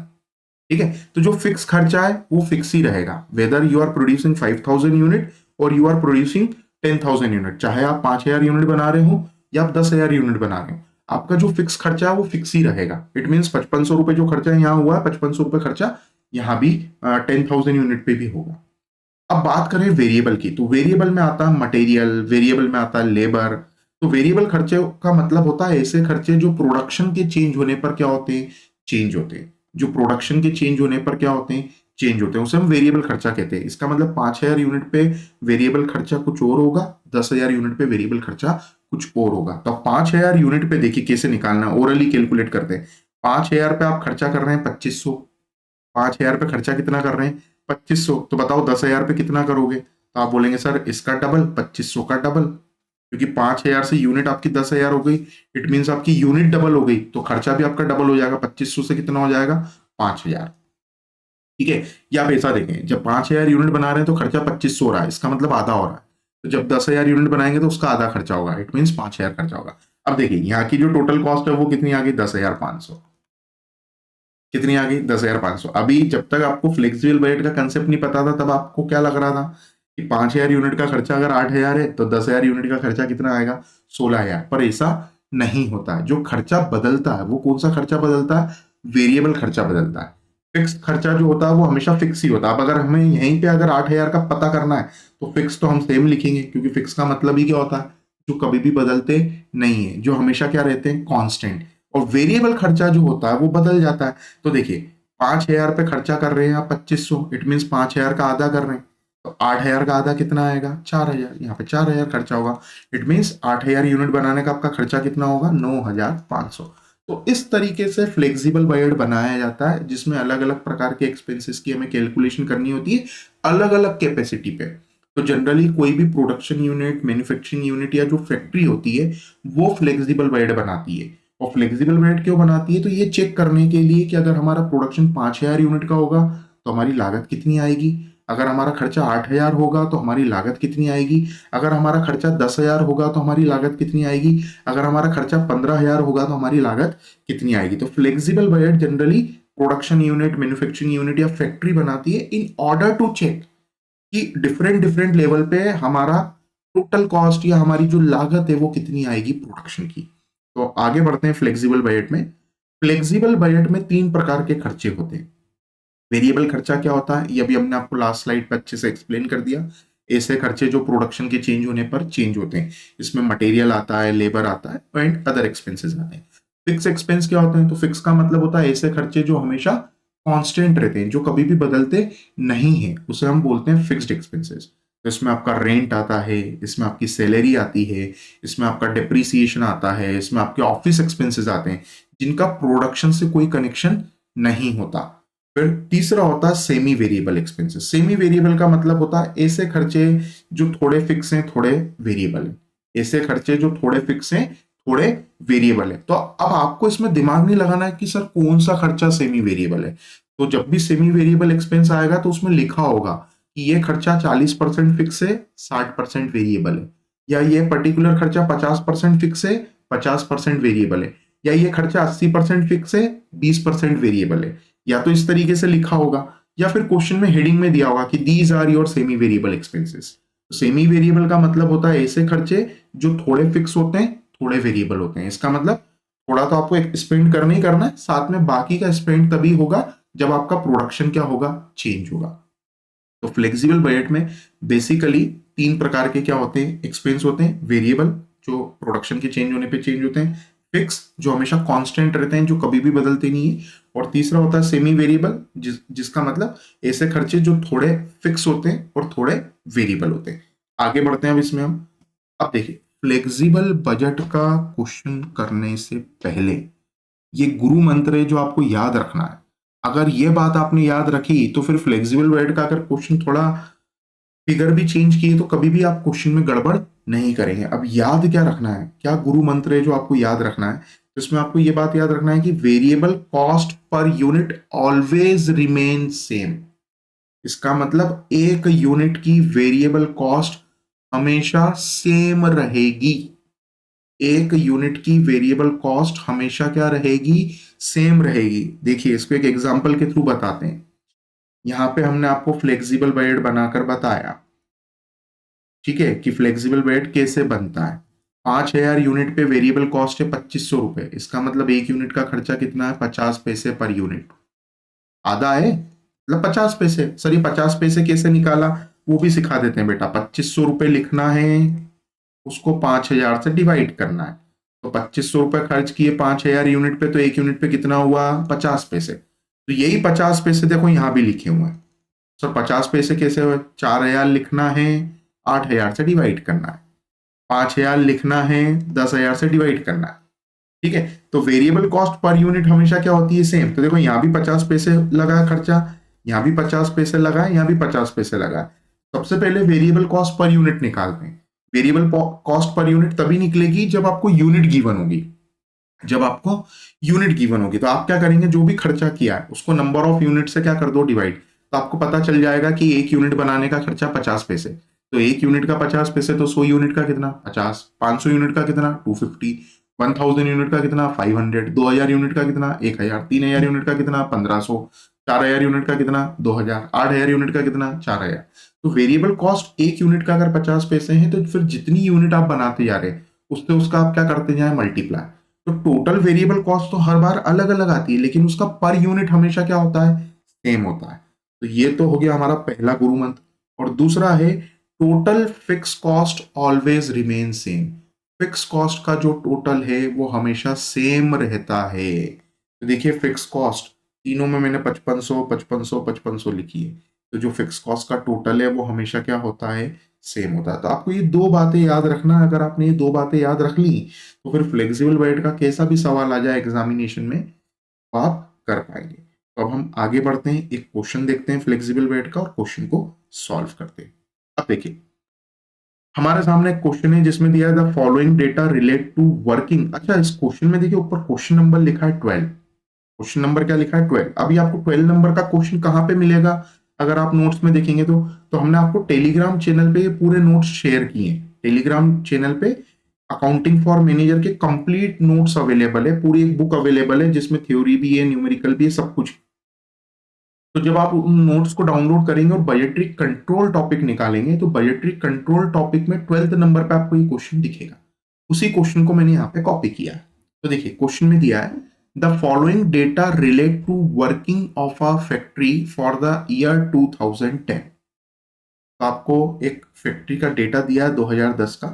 ठीक है। तो जो फिक्स खर्चा है वो फिक्स ही रहेगा, whether you are producing 5,000 unit और यू आर प्रोड्यूसिंग 10,000 यूनिट, चाहे आप 5,000 यूनिट बना रहे हो या आप 10,000 यूनिट बना रहे हो, आपका जो फिक्स खर्चा है वो फिक्स ही रहेगा। इट मीन 5,500 रुपए जो खर्चा यहाँ हुआ है 5,500 रुपए खर्चा यहाँ भी 10,000 यूनिट पे भी होगा। अब बात करें वेरिएबल की, तो वेरिएबल में आता है मटेरियल, वेरिएबल में आता है लेबर। तो वेरिएबल खर्चे का मतलब होता है ऐसे खर्चे जो प्रोडक्शन के चेंज होने पर क्या होते हैं, चेंज होते हैं, जो प्रोडक्शन के चेंज होने पर क्या होते हैं, चेंज होते हैं, उसे हम वेरिएबल खर्चा कहते हैं। इसका मतलब 5,000 यूनिट पे वेरिएबल खर्चा कुछ और होगा, 10,000 यूनिट पे वेरिएबल खर्चा कुछ और होगा। तो 5,000 यूनिट पे देखिए कैसे निकालना, ओरली कैलकुलेट करते हैं। 5,000 पे आप खर्चा कर रहे हैं 2,500, 5,000 पे खर्चा कितना कर रहे हैं 2,500, तो बताओ 10,000 पे कितना करोगे, तो आप बोलेंगे सर इसका डबल, 2,500 का डबल, क्योंकि 5,000 से यूनिट आपकी 10,000 हो गई, इट मीन्स आपकी यूनिट डबल हो गई तो खर्चा भी आपका डबल हो जाएगा, 2,500 से कितना हो जाएगा 5,000, ठीक है। या आप ऐसा देखें, जब 5,000 यूनिट बना रहे हैं तो खर्चा 2,500 हो रहा है, इसका मतलब आधा हो रहा है। तो जब 10,000 यूनिट बनाएंगे तो उसका आधा खर्चा होगा, इट मीन्स 5,000 खर्चा होगा। अब देखिए यहाँ की जो टोटल कॉस्ट है वो कितनी आ गई, 10,500, कितनी आ गई 10,500। अभी जब तक आपको फ्लेक्सिबल बजट का कंसेप्ट नहीं पता था तब आपको क्या लग रहा था कि 5,000 यूनिट का खर्चा अगर 8,000 है तो 10,000 यूनिट का खर्चा कितना आएगा 16,000, पर ऐसा नहीं होता है। जो खर्चा बदलता है वो कौन सा खर्चा बदलता है, वेरिएबल खर्चा बदलता है। फिक्स खर्चा जो होता है वो हमेशा फिक्स ही होता है। अब अगर हमें यहीं पे अगर 8,000 का पता करना है तो फिक्स तो हम सेम लिखेंगे, क्योंकि फिक्स का मतलब ही क्या होता है, जो कभी भी बदलते नहीं है, जो हमेशा क्या रहते हैं, कांस्टेंट। और वेरिएबल खर्चा जो होता है वो बदल जाता है। तो देखिए 5,000 पे खर्चा कर रहे हैं आप 2500, इट मीन 5,000 का आधा कर रहे हैं, तो 8,000 का आधा कितना आएगा, 4,000। यहाँ पे 4,000 खर्चा होगा, इट मीन्स 8,000 यूनिट बनाने का आपका खर्चा कितना होगा, 9,500। तो इस तरीके से फ्लेक्सिबल बजट बनाया जाता है, जिसमें अलग अलग प्रकार के एक्सपेंसेस की हमें कैलकुलेशन करनी होती है अलग अलग कैपेसिटी पे। तो जनरली कोई भी प्रोडक्शन यूनिट, मैन्युफैक्चरिंग यूनिट या जो फैक्ट्री होती है वो फ्लेक्सिबल बजट बनाती है। और फ्लेक्सिबल बजट क्यों बनाती है, तो ये चेक करने के लिए कि अगर हमारा प्रोडक्शन 5,000 यूनिट का होगा तो हमारी लागत कितनी आएगी, अगर हमारा खर्चा 8,000 होगा तो हमारी लागत कितनी आएगी, अगर हमारा खर्चा 10,000 होगा तो हमारी लागत कितनी आएगी, अगर हमारा खर्चा 15,000 होगा तो हमारी लागत कितनी आएगी। तो flexible budget generally production unit, manufacturing unit या फैक्ट्री बनाती है इन ऑर्डर टू चेक कि डिफरेंट डिफरेंट लेवल पे हमारा टोटल कॉस्ट या हमारी जो लागत है वो कितनी आएगी प्रोडक्शन की। तो आगे बढ़ते हैं फ्लेक्सिबल बजट में। फ्लेक्सिबल बजट में 3 प्रकार के खर्चे होते हैं। वेरिएबल खर्चा क्या होता है, ये अभी हमने आपको लास्ट स्लाइड पर अच्छे से एक्सप्लेन कर दिया। ऐसे खर्चे जो प्रोडक्शन के चेंज होने पर चेंज होते हैं, इसमें मटेरियल आता है, लेबर आता है एंड अदर एक्सपेंसेस आते हैं। फिक्स एक्सपेंस क्या होते हैं, तो फिक्स का मतलब होता है ऐसे खर्चे जो हमेशा कांस्टेंट रहते हैं, जो कभी भी बदलते नहीं है, उसे हम बोलते हैं फिक्स्ड एक्सपेंसेस। तो इसमें आपका रेंट आता है, इसमें आपकी सैलरी आती है, इसमें आपका डिप्रिसिएशन आता है, इसमें आपके ऑफिस एक्सपेंसेस आते हैं जिनका प्रोडक्शन से कोई कनेक्शन नहीं होता। फिर तीसरा होता है semi variable expenses. Semi variable का मतलब होता है ऐसे खर्चे जो थोड़े फिक्स हैं, थोड़े वेरिएबल हैं। ऐसे खर्चे जो थोड़े फिक्स हैं, थोड़े वेरिएबल है। तो अब आपको इसमें दिमाग नहीं लगाना है कि सर कौन सा खर्चा सेमी वेरिएबल है। तो जब भी सेमी वेरिएबल एक्सपेंस आएगा तो उसमें लिखा होगा कि ये खर्चा 40% फिक्स है, 60% वेरिएबल है, या ये पर्टिकुलर खर्चा 50% फिक्स है, 50% वेरिएबल है, या ये खर्चा 80% फिक्स है, 20% वेरिएबल है। या तो इस तरीके से लिखा होगा, या फिर क्वेश्चन में हेडिंग में दिया होगा कि these are your semi variable expenses. Semi variable का मतलब होता है ऐसे खर्चे जो थोड़े फिक्स होते हैं, थोड़े वेरिएबल होते हैं। इसका मतलब थोड़ा तो आपको एक स्पेंड करना ही करना है, साथ में बाकी का स्पेंड तभी होगा जब आपका प्रोडक्शन क्या होगा, चेंज होगा। तो फ्लेक्सिबल बजट में बेसिकली 3 प्रकार के क्या होते हैं, एक्सपेंस होते हैं। वेरिएबल जो प्रोडक्शन के चेंज होने पे चेंज होते हैं, फिक्स जो हमेशा कांस्टेंट रहते हैं, जो कभी भी बदलते नहीं है, और तीसरा होता है सेमी वेरिएबल, जिसका मतलब ऐसे खर्चे जो थोड़े फिक्स होते हैं और थोड़े वेरिएबल होते हैं। आगे बढ़ते हैं अब इसमें हम। अब देखिए फ्लेक्सिबल बजट का क्वेश्चन करने से पहले ये गुरु मंत्र है जो आपको याद रखना है। अगर ये बात आपने याद रखी तो फिर फ्लेक्सिबल बजट का अगर क्वेश्चन थोड़ा फिगर भी चेंज किए तो कभी भी आप क्वेश्चन में गड़बड़ नहीं करेंगे। अब याद क्या रखना है, क्या गुरु मंत्र है जो आपको याद रखना है, तो इसमें आपको ये बात याद रखना है कि variable cost per unit always remain same. इसका मतलब एक यूनिट की वेरिएबल कॉस्ट हमेशा सेम रहेगी। एक यूनिट की वेरिएबल कॉस्ट हमेशा क्या रहेगी, सेम रहेगी। देखिए इसको एक एग्जांपल के थ्रू बताते हैं। यहां पे हमने आपको फ्लेक्सिबल बजट बनाकर बताया, ठीक है, कि फ्लेक्सिबल बजट कैसे बनता है। 5,000 यूनिट पे वेरिएबल कॉस्ट है 2,500 रुपए। इसका मतलब एक यूनिट का खर्चा कितना है, 50 पैसे पर यूनिट। आधा है मतलब 50 पैसे। सर ये 50 पैसे कैसे निकाला, वो भी सिखा देते हैं बेटा। 2,500 रुपए लिखना है, उसको 5,000 से डिवाइड करना है। तो 2,500 रुपए खर्च किए 5,000 यूनिट पे, तो एक यूनिट पे कितना हुआ, 50 पैसे। तो यही 50 पैसे देखो यहां भी लिखे हुए हैं। सर 50 पैसे कैसे हुए, 4,000 लिखना है, 8,000 से डिवाइड करना है, 5,000 लिखना है, 10,000 से डिवाइड करना है। ठीक है, तो वेरिएबल कॉस्ट पर यूनिट हमेशा क्या होती है, सेम। तो देखो यहां भी 50 पैसे लगा खर्चा, यहां भी 50 पैसे लगा, यहां भी 50 पैसे लगा। सबसे पहले वेरिएबल कॉस्ट पर यूनिट निकालते हैं। वेरिएबल कॉस्ट पर यूनिट तभी निकलेगी जब आपको यूनिट गिवन होगी। जब आपको यूनिट गिवन होगी तो आप क्या करेंगे, जो भी खर्चा किया है उसको नंबर ऑफ यूनिट से क्या कर दो, डिवाइड। तो आपको पता चल जाएगा कि एक यूनिट बनाने का खर्चा 50 पैसे। तो एक यूनिट का 50 पैसे, तो 100 यूनिट का कितना, 50। 500 यूनिट का कितना, 250। 1,000 यूनिट का कितना, 500। 2,000 यूनिट का कितना, 1,000। 3,000 यूनिट का कितना, 1,500। 4,000 यूनिट का कितना, 2,000। 8,000 यूनिट का कितना, 4,000। तो वेरिएबल कॉस्ट एक यूनिट का अगर 50 पैसे हैं तो फिर जितनी यूनिट आप बनाते जा रहे हैं उससे उसका आप क्या करते जाए, मल्टीप्लाई। तो टोटल वेरिएबल कॉस्ट तो हर बार अलग अलग आती है, लेकिन उसका पर यूनिट हमेशा क्या होता है, सेम होता है। तो ये तो हो गया हमारा पहला गुरु मंत्र। और दूसरा है total fix cost always remain same. Fix cost का जो टोटल है वो हमेशा सेम रहता है। तो देखिए फिक्स कॉस्ट तीनों में मैंने 5500 5500 5500 लिखी है। तो जो फिक्स कॉस्ट का टोटल है वो हमेशा क्या होता है, सेम होता है। तो आपको ये दो बातें याद रखना है। अगर आपने ये दो बातें याद रख ली तो फिर फ्लेक्सिबल बजट का कैसा भी सवाल आ जाए एग्जामिनेशन में तो आप कर पाएंगे। तो अब हम आगे बढ़ते हैं, एक क्वेश्चन देखते हैं फ्लेक्सिबल बजट का और क्वेश्चन को सॉल्व करते हैं। अब देखिए हमारे सामने एक क्वेश्चन है जिसमें दिया है the following data relate to working. अच्छा इस क्वेश्चन में देखिए ऊपर क्वेश्चन नंबर लिखा है 12। क्वेश्चन नंबर क्या लिखा है 12। अभी आपको 12 नंबर का क्वेश्चन कहां पे मिलेगा, अगर आप नोट्स में देखेंगे तो हमने आपको टेलीग्राम चैनल पे ये पूरे नोट्स शेयर किए हैं। टेलीग्राम चैनल पे अकाउंटिंग फॉर मैनेजर के कंप्लीट नोट्स अवेलेबल है, पूरी एक बुक अवेलेबल है जिसमें थ्योरी भी है, न्यूमेरिकल भी है, सब कुछ। तो जब आप उन नोट्स को डाउनलोड करेंगे और बजटरी कंट्रोल टॉपिक निकालेंगे तो बजटरी कंट्रोल टॉपिक में 12th नंबर पे आपको ये क्वेश्चन दिखेगा। उसी क्वेश्चन को मैंने यहाँ पे कॉपी किया है। तो देखिए क्वेश्चन में दिया है the following data relate to working of a factory for the year 2010। तो आपको एक फैक्ट्री का डेटा दिया है 2010 का,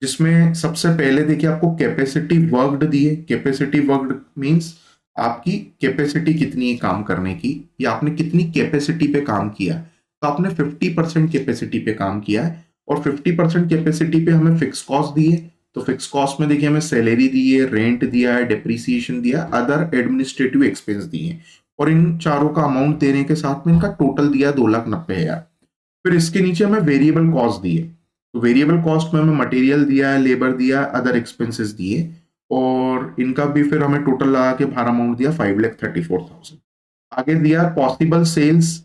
जिसमें सबसे पहले देखिए आपको कैपेसिटी वर्कड दी है। कैपेसिटी वर्कड मींस आपकी कैपेसिटी कितनी है काम करने की, या आपने कितनी कैपेसिटी पे काम किया है। तो आपने 50% कैपेसिटी पे काम किया है और 50% कैपेसिटी पे हमें फिक्स कॉस्ट दी है। तो फिक्स कॉस्ट में देखिए हमें सैलरी दी है, रेंट दिया है, डेप्रीसिएशन दिया, अदर एडमिनिस्ट्रेटिव एक्सपेंस दिए हैं। और इन चारों का अमाउंट देने के साथ में इनका टोटल दिया 2,90,000। फिर इसके नीचे हमें वेरिएबल कॉस्ट दिए। तो वेरिएबल कॉस्ट में हमें मटेरियल दिया है, लेबर दिया, अदर एक्सपेंसेस दिए, और इनका भी फिर हमें टोटल लगा के भार अमाउंट दिया 5,34,000। आगे दिया पॉसिबल सेल्स।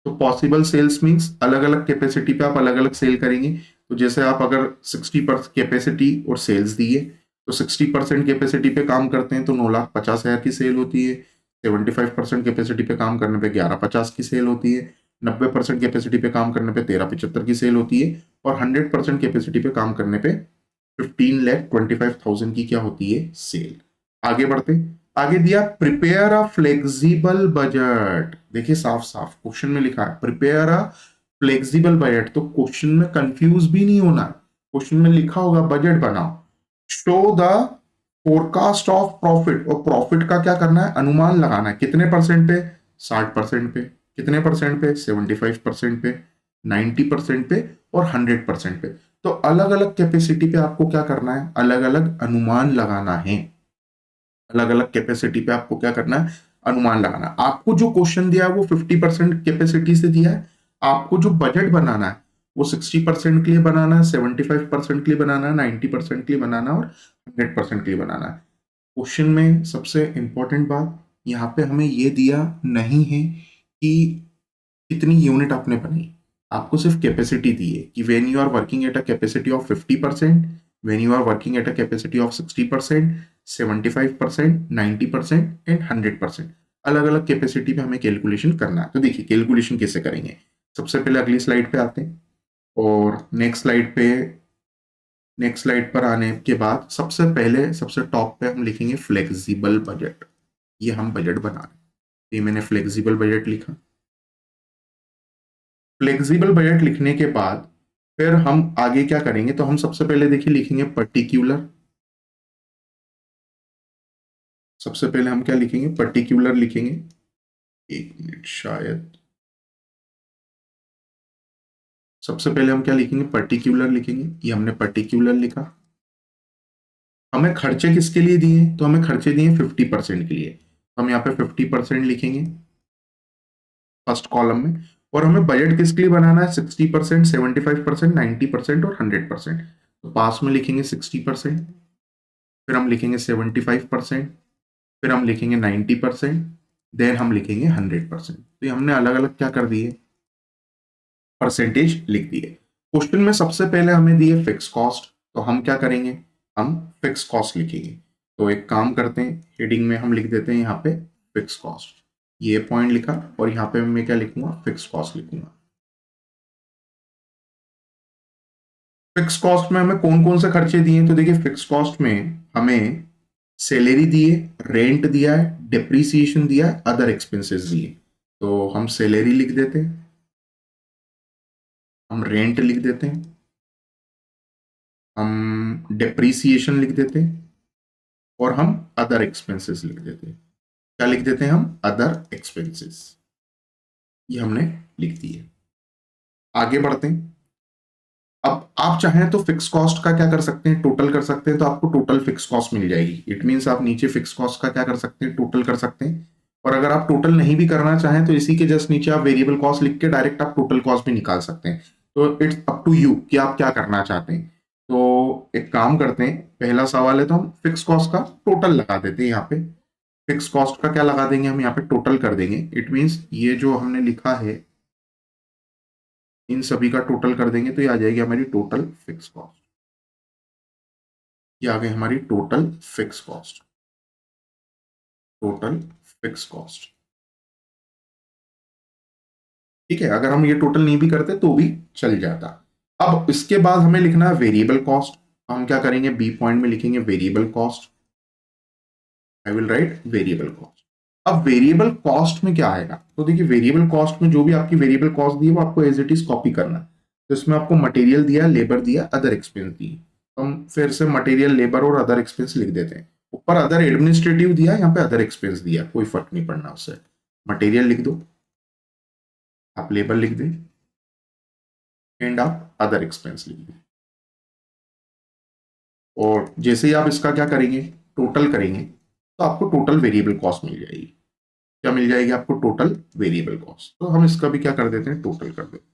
तो पॉसिबल सेल्स मींस अलग अलग कैपेसिटी पे आप अलग अलग सेल करेंगे। तो जैसे आप अगर 60% कैपेसिटी और सेल्स दिए तो 60% कैपेसिटी पे काम करते हैं तो 9,50,000 की सेल होती है। 75% कैपेसिटी पे काम करने पे 11,50 की सेल होती है। 90% कैपेसिटी पे काम करने पे 13,75 की सेल होती है। और 100% कैपेसिटी पे काम करने पे 15,25,000 की क्या होती है, सेल। आगे बढ़ते, आगे दिया प्रिपेयर अ फ्लेक्सिबल बजट। देखिए साफ साफ क्वेश्चन में लिखा है प्रिपेयर अ फ्लेक्सिबल बजट। तो क्वेश्चन में कंफ्यूज भी नहीं होना। क्वेश्चन में लिखा होगा बजट बनाओ, show the forecast of profit. और प्रॉफिट का क्या करना है, अनुमान लगाना है। कितने परसेंट पे, 60% पे। कितने परसेंट पे, 75% पे, 90% पे और 100% पे। तो अलग अलग कैपेसिटी पे आपको क्या करना है, अलग अलग अनुमान लगाना है। अलग अलग कैपेसिटी पे आपको क्या करना है, अनुमान लगाना है। आपको जो क्वेश्चन दिया है वो 50% कैपेसिटी से दिया है। आपको जो बजट बनाना है वो 60% के लिए बनाना है, 75% के लिए बनाना है, 90% के लिए बनाना है और 100% के लिए बनाना है। क्वेश्चन में सबसे इंपॉर्टेंट बात यहाँ पे हमें ये दिया नहीं है कि कितनी यूनिट आपने बनाई। आपको सिर्फ कैपेसिटी दी है कि when you are working at a capacity of 50%, when you are working at a capacity of 60%, 75%, 90% and 100%। अलग अलग कैपेसिटी पे हमें कैलकुलेशन करना है। तो देखिए कैलकुलेशन कैसे करेंगे, सबसे पहले अगली स्लाइड पे आते हैं और नेक्स्ट स्लाइड पर आने के बाद सबसे पहले सबसे टॉप पे हम लिखेंगे फ्लेक्सिबल बजट। ये हम बजट बना रहे हैं। ये मैंने फ्लेक्सिबल बजट लिखा। फ्लेक्सिबल बजट लिखने के बाद फिर हम आगे क्या करेंगे, तो हम सबसे पहले देखिए लिखेंगे पर्टिकुलर। सबसे पहले हम क्या लिखेंगे, पर्टिकुलर लिखेंगे। एक मिनट शायद, सबसे पहले हम क्या लिखेंगे, पर्टिकुलर लिखेंगे। ये हमने पर्टिकुलर लिखा। हमें खर्चे किसके लिए दिए, तो हमें खर्चे दिए 50% के लिए। तो हम यहाँ पे 50% लिखेंगे फर्स्ट कॉलम में। और हमें बजट किसके लिए बनाना है, 60%, 75%, 90% और 100%। तो पास में लिखेंगे 60%, फिर हम लिखेंगे 75%, फिर हम लिखेंगे 90%, देन हम लिखेंगे 100%। तो ये हमने अलग अलग क्या कर दिए, परसेंटेज लिख दिए। क्वेश्चन में सबसे पहले हमें दिए फिक्स कॉस्ट। तो हम क्या करेंगे, हम फिक्स कॉस्ट लिखेंगे। तो एक काम करते हैं, हेडिंग में हम लिख देते हैं यहाँ पे फिक्स कॉस्ट। ये पॉइंट लिखा और यहाँ पे मैं क्या लिखूंगा, फिक्स कॉस्ट लिखूंगा। फिक्स कॉस्ट में हमें कौन कौन से खर्चे दिए, तो देखिए फिक्स कॉस्ट में हमें सैलरी दी है, रेंट दिया है, डिप्रीसिएशन दिया है, अदर एक्सपेंसेस दिए। तो हम सैलरी लिख देते हैं, हम रेंट लिख देते हैं, हम डिप्रिसिएशन लिख देते हैं और हम अदर एक्सपेंसेस लिख देते हैं। क्या लिख देते हैं हम? Other expenses. ये हमने लिख दिए। आगे बढ़ते हैं। अब आप चाहें तो फिक्स कॉस्ट का क्या कर सकते हैं, टोटल कर सकते हैं, तो आपको टोटल फिक्स कॉस्ट मिल जाएगी। इट मीन्स आप नीचे फिक्स कॉस्ट का क्या कर सकते हैं, टोटल कर सकते हैं। और अगर आप टोटल नहीं भी करना चाहें तो इसी के जस्ट नीचे आप वेरिएबल कॉस्ट लिख के डायरेक्ट आप टोटल कॉस्ट भी निकाल सकते हैं। तो इट्स अप टू यू कि आप क्या करना चाहते हैं। तो एक काम करते हैं, पहला सवाल है तो हम फिक्स कॉस्ट का टोटल लगा देते हैं। यहाँ पे फिक्स कॉस्ट का क्या लगा देंगे, हम यहाँ पे टोटल कर देंगे। इट मीन्स ये जो हमने लिखा है इन सभी का टोटल कर देंगे तो ये आ जाएगी हमारी टोटल फिक्स कॉस्ट। ये आ गई हमारी total fix cost. Total fix cost, ठीक है। अगर हम ये टोटल नहीं भी करते तो भी चल जाता। अब इसके बाद हमें लिखना है वेरिएबल कॉस्ट। हम क्या करेंगे, बी पॉइंट में लिखेंगे variable cost. I will write variable cost. अब वेरिएबल कॉस्ट में क्या आएगा, तो देखिए वेरिएबल कॉस्ट में जो भी आपकी वेरिएबल कॉस्ट दी है वो आपको एज इट इज कॉपी करना है। तो इसमें आपको मटेरियल दिया, लेबर दिया, अदर एक्सपेंस दिए। हम फिर से मटेरियल, लेबर और अदर एक्सपेंस लिख देते हैं। ऊपर अदर एडमिनिस्ट्रेटिव दिया, यहाँ पे अदर एक्सपेंस दिया, कोई फर्क नहीं पड़ना उससे। मटेरियल लिख दो, आप लेबर लिख दें एंड आप अदर एक्सपेंस लिख दें। और जैसे ही आप इसका क्या करेंगे, टोटल करेंगे, तो आपको टोटल वेरिएबल कॉस्ट मिल जाएगी। क्या मिल जाएगी आपको? Total variable cost. तो हम इसका भी क्या कर देते हैं, टोटल कर देते हैं।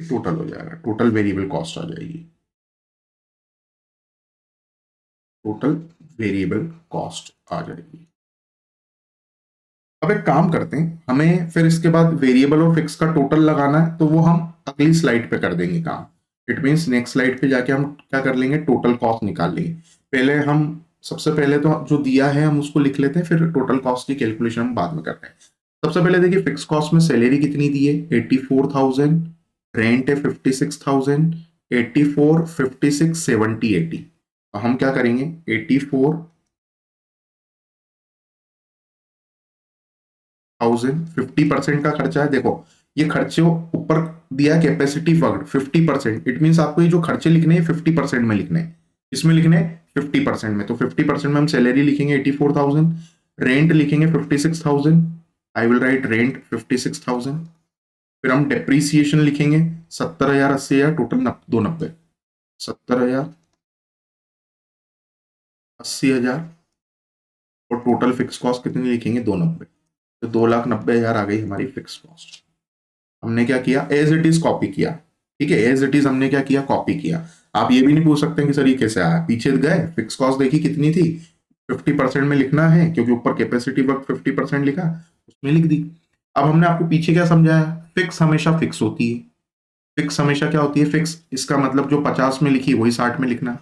टोटल हो जाएगा, टोटल वेरिएबल कॉस्ट आ जाएगी। टोटल वेरिएबल कॉस्ट आ जाएगी। अब एक काम करते हैं, हमें फिर इसके बाद वेरिएबल और फिक्स का टोटल लगाना है, तो वो हम अगली स्लाइड पे कर देंगे काम। इट मीन्स नेक्स्ट स्लाइड पे जाके हम क्या कर लेंगे, टोटल कॉस्ट निकाल लेंगे। पहले हम सबसे पहले तो जो दिया है हम उसको लिख लेते हैं, फिर टोटल कॉस्ट की कैलकुलेशन हम बाद में करते हैं। सबसे पहले देखिए फिक्स कॉस्ट में सैलरी कितनी दी है, 84,000। रेंट है 56,000। 84, 56, 70, 80। तो हम क्या करेंगे, 84,000, 50% का खर्चा है। देखो ये खर्चे ऊपर दिया कैपेसिटी वर्क 50%। इट मीन्स आपको ये जो खर्चे लिखने हैं 50% में लिखने हैं। इसमें लिखने हैं 50% में, तो 50% में हम सैलरी लिखेंगे 84,000, रेंट लिखेंगे 56,000। I will write rent 56,000। फिर हम डेप्रीसिएशन लिखेंगे 70,000, 80,000, टोटल 290। 70,000, 80,000 और टोटल फिक्स कॉस्ट कितनी लिखेंगे, 290। तो 2,90,000 आ गई हमारी फिक्स कॉस्ट। हमने क्या किया, एज इट इज कॉपी किया। ठीक है, एज इट इज हमने क्या किया, कॉपी किया। आप ये भी नहीं पूछ सकते कि सर ये कैसे आया, पीछे गए फिक्स कॉस्ट देखी कितनी थी, 50% में लिखना है क्योंकि ऊपर कैपेसिटी वर्क 50% लिखा, उसमें लिख दी। अब हमने आपको पीछे क्या समझाया, फिक्स हमेशा फिक्स होती है। फिक्स हमेशा क्या होती है, फिक्स। इसका मतलब जो 50 में लिखी वही 60 में लिखना है,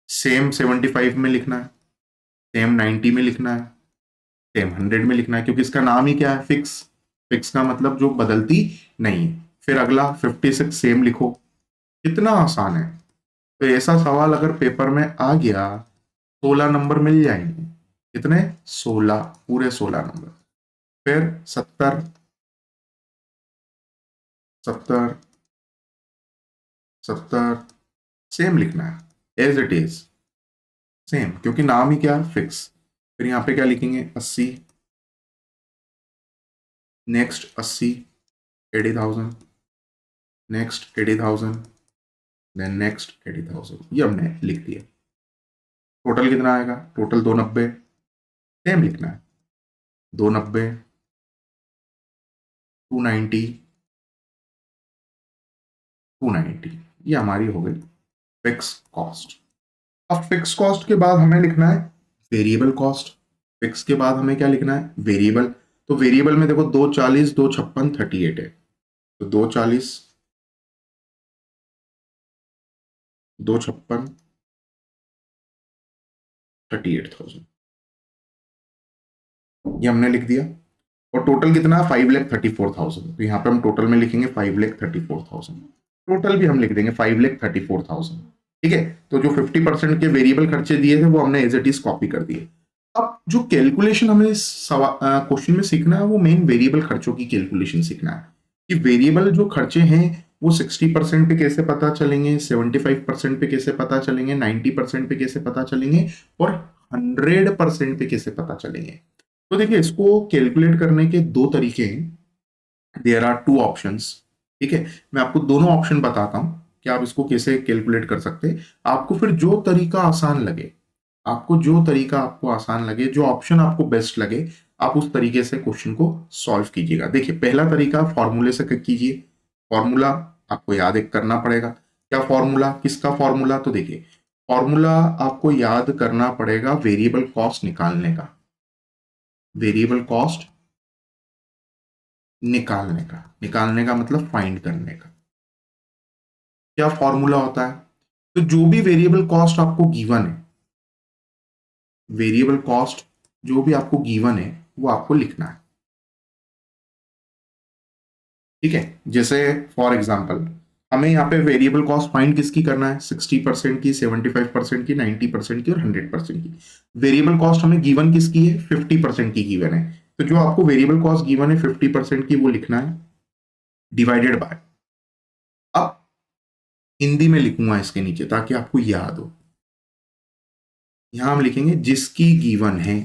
सेम 75 में लिखना है, सेम 90 में लिखना है, सेम 100 में लिखना है, क्योंकि इसका नाम ही क्या है, फिक्स। फिक्स का मतलब जो बदलती नहीं। फिर अगला 56 सेम लिखो। कितना आसान है। तो ऐसा सवाल अगर पेपर में आ गया, 16 नंबर मिल जाएंगे। कितने? 16, पूरे 16 नंबर। फिर 70, 70, 70 सेम लिखना है, एज इट इज सेम, क्योंकि नाम ही क्या है, फिक्स। फिर यहाँ पे क्या लिखेंगे, 80, नेक्स्ट 80, 80,000, नेक्स्ट 80,000, देन नेक्स्ट 80,000। ये हमने लिख दिया। टोटल कितना आएगा, टोटल 290, सेम लिखना है, 290, 290, 290। ये हमारी हो गई फिक्स कॉस्ट। अब फिक्स कॉस्ट के बाद हमें लिखना है वेरिएबल कॉस्ट। फिक्स के बाद हमें क्या लिखना है, वेरिएबल। तो वेरिएबल में देखो 240, 256, 38 है। तो 240, 256, 38,000, ये हमने लिख दिया। और टोटल कितना, 5,34,000। तो यहाँ पे हम टोटल में लिखेंगे 5,34,000। टोटल भी हम लिख देंगे 5,34,000। ठीक है, तो जो 50% के वेरिएबल खर्चे दिए थे वो हमने एज इट इज कॉपी कर दिए। अब जो कैलकुलेशन हमें इस क्वेश्चन में सीखना है वो मेन वेरिएबल खर्चों की कैलकुलेशन सीखना है कि वेरिएबल जो खर्चे हैं वो 60% पे कैसे पता चलेंगे, 75% पे कैसे पता चलेंगे, 90% पे कैसे पता चलेंगे और 100% पे कैसे पता चलेंगे। तो देखिए, इसको कैलकुलेट करने के दो तरीके हैं। There are two options. ठीक है, मैं आपको दोनों ऑप्शन बताता हूं कि आप इसको कैसे कैलकुलेट कर सकते हैं। आपको फिर जो तरीका आसान लगे, आपको आसान लगे, जो ऑप्शन आपको बेस्ट लगे, आप उस तरीके से क्वेश्चन को सॉल्व कीजिएगा। देखिए, पहला तरीका फॉर्मूले से कीजिए। फॉर्मूला आपको याद एक करना पड़ेगा। क्या फॉर्मूला, किसका फॉर्मूला? तो देखिए, फॉर्मूला आपको याद करना पड़ेगा वेरिएबल कॉस्ट निकालने का। वेरिएबल कॉस्ट निकालने का मतलब फाइंड करने का। क्या फॉर्मूला होता है? तो जो भी वेरिएबल कॉस्ट आपको गिवन है, वेरिएबल कॉस्ट जो भी आपको गिवन है वो आपको लिखना है। ठीक है, जैसे फॉर एग्जांपल हमें यहाँ पे वेरिएबल कॉस्ट फाइंड किसकी करना है? 60% की, 75% की, 90% की और 100% की। वेरिएबल कॉस्ट हमें गिवन किसकी है? 50% की गिवन है। तो जो आपको वेरिएबल कॉस्ट गिवन है 50% की वो लिखना है, डिवाइडेड बाय, अब हिंदी में लिखूंगा इसके नीचे ताकि आपको याद हो। यहां हम लिखेंगे जिसकी गिवन है।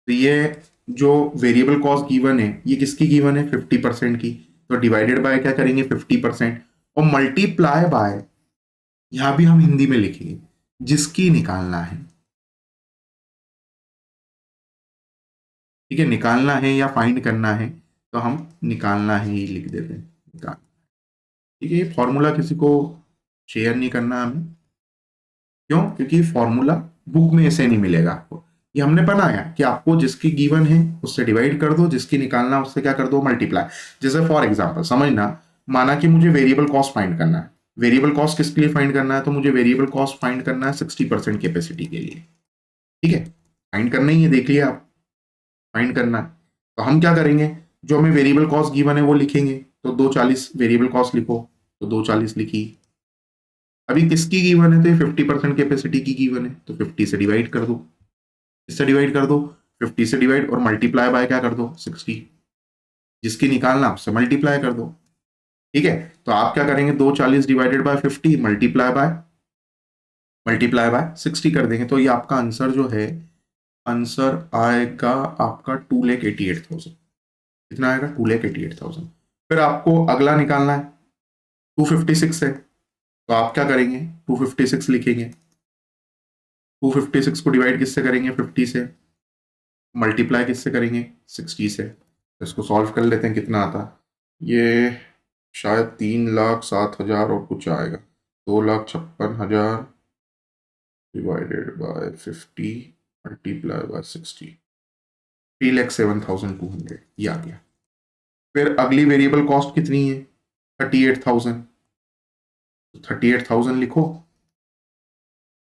तो ये जो वेरिएबल कॉस्ट गिवन है ये किसकी गिवन है? 50% की। तो डिवाइडेड बाय क्या करेंगे? 50% और मल्टीप्लाई बाय, यहां भी हम हिंदी में लिखेंगे जिसकी निकालना है। ठीक है, निकालना है या फाइंड करना है तो हम निकालना है ही लिख देते हैं, निकाल। ठीक है, ये फॉर्मूला किसी को शेयर नहीं करना हमें। क्यों? क्योंकि फॉर्मूला बुक में ऐसे नहीं मिलेगा आपको। ये हमने बनाया कि आपको जिसकी गिवन है उससे डिवाइड कर दो, जिसकी निकालना उससे क्या कर दो? मल्टीप्लाई। जैसे फॉर एग्जांपल समझना, माना कि मुझे वेरिएबल कॉस्ट फाइंड करना है। वेरिएबल कॉस्ट किसके लिए फाइंड करना है? तो मुझे वेरिएबल कॉस्ट फाइंड करना है 60% कैपेसिटी के लिए। ठीक है, फाइंड करना ही है, देख लिया आप, फाइंड करना है। तो हम क्या करेंगे, जो हमें वेरिएबल कॉस्ट गिवन है वो लिखेंगे। तो 240 वेरिएबल कॉस्ट लिखो, तो 240 लिखी। अभी किसकी गिवन है? तो ये 50% कैपेसिटी की गिवन है, तो 50 से डिवाइड कर दो। इससे डिवाइड कर दो, 50 से डिवाइड और मल्टीप्लाई बाय क्या कर दो? 60। जिसकी निकालना उससे मल्टीप्लाई कर दो। ठीक है, तो आप क्या करेंगे? 240 डिवाइडेड बाय 50 मल्टीप्लाई बाय 60 कर देंगे। तो ये आपका आंसर जो है, आंसर आएगा आपका 2,88,000। कितना आएगा? 2,88,000। फिर आपको अगला निकालना है, 256 है। तो आप क्या करेंगे? 256 लिखेंगे। 256 को डिवाइड किससे करेंगे? 50 से। मल्टीप्लाई किससे करेंगे? 60 से। तो इसको सॉल्व कर लेते हैं, कितना आता है ये? शायद 3,07,000 और कुछ आएगा। 2,56,000 डिवाइडेड बाय 50 मल्टीप्लाई बाय 60, 3,07,200 ये आ गया। फिर अगली वेरिएबल कॉस्ट कितनी है? 38,000। तो 38,000 लिखो।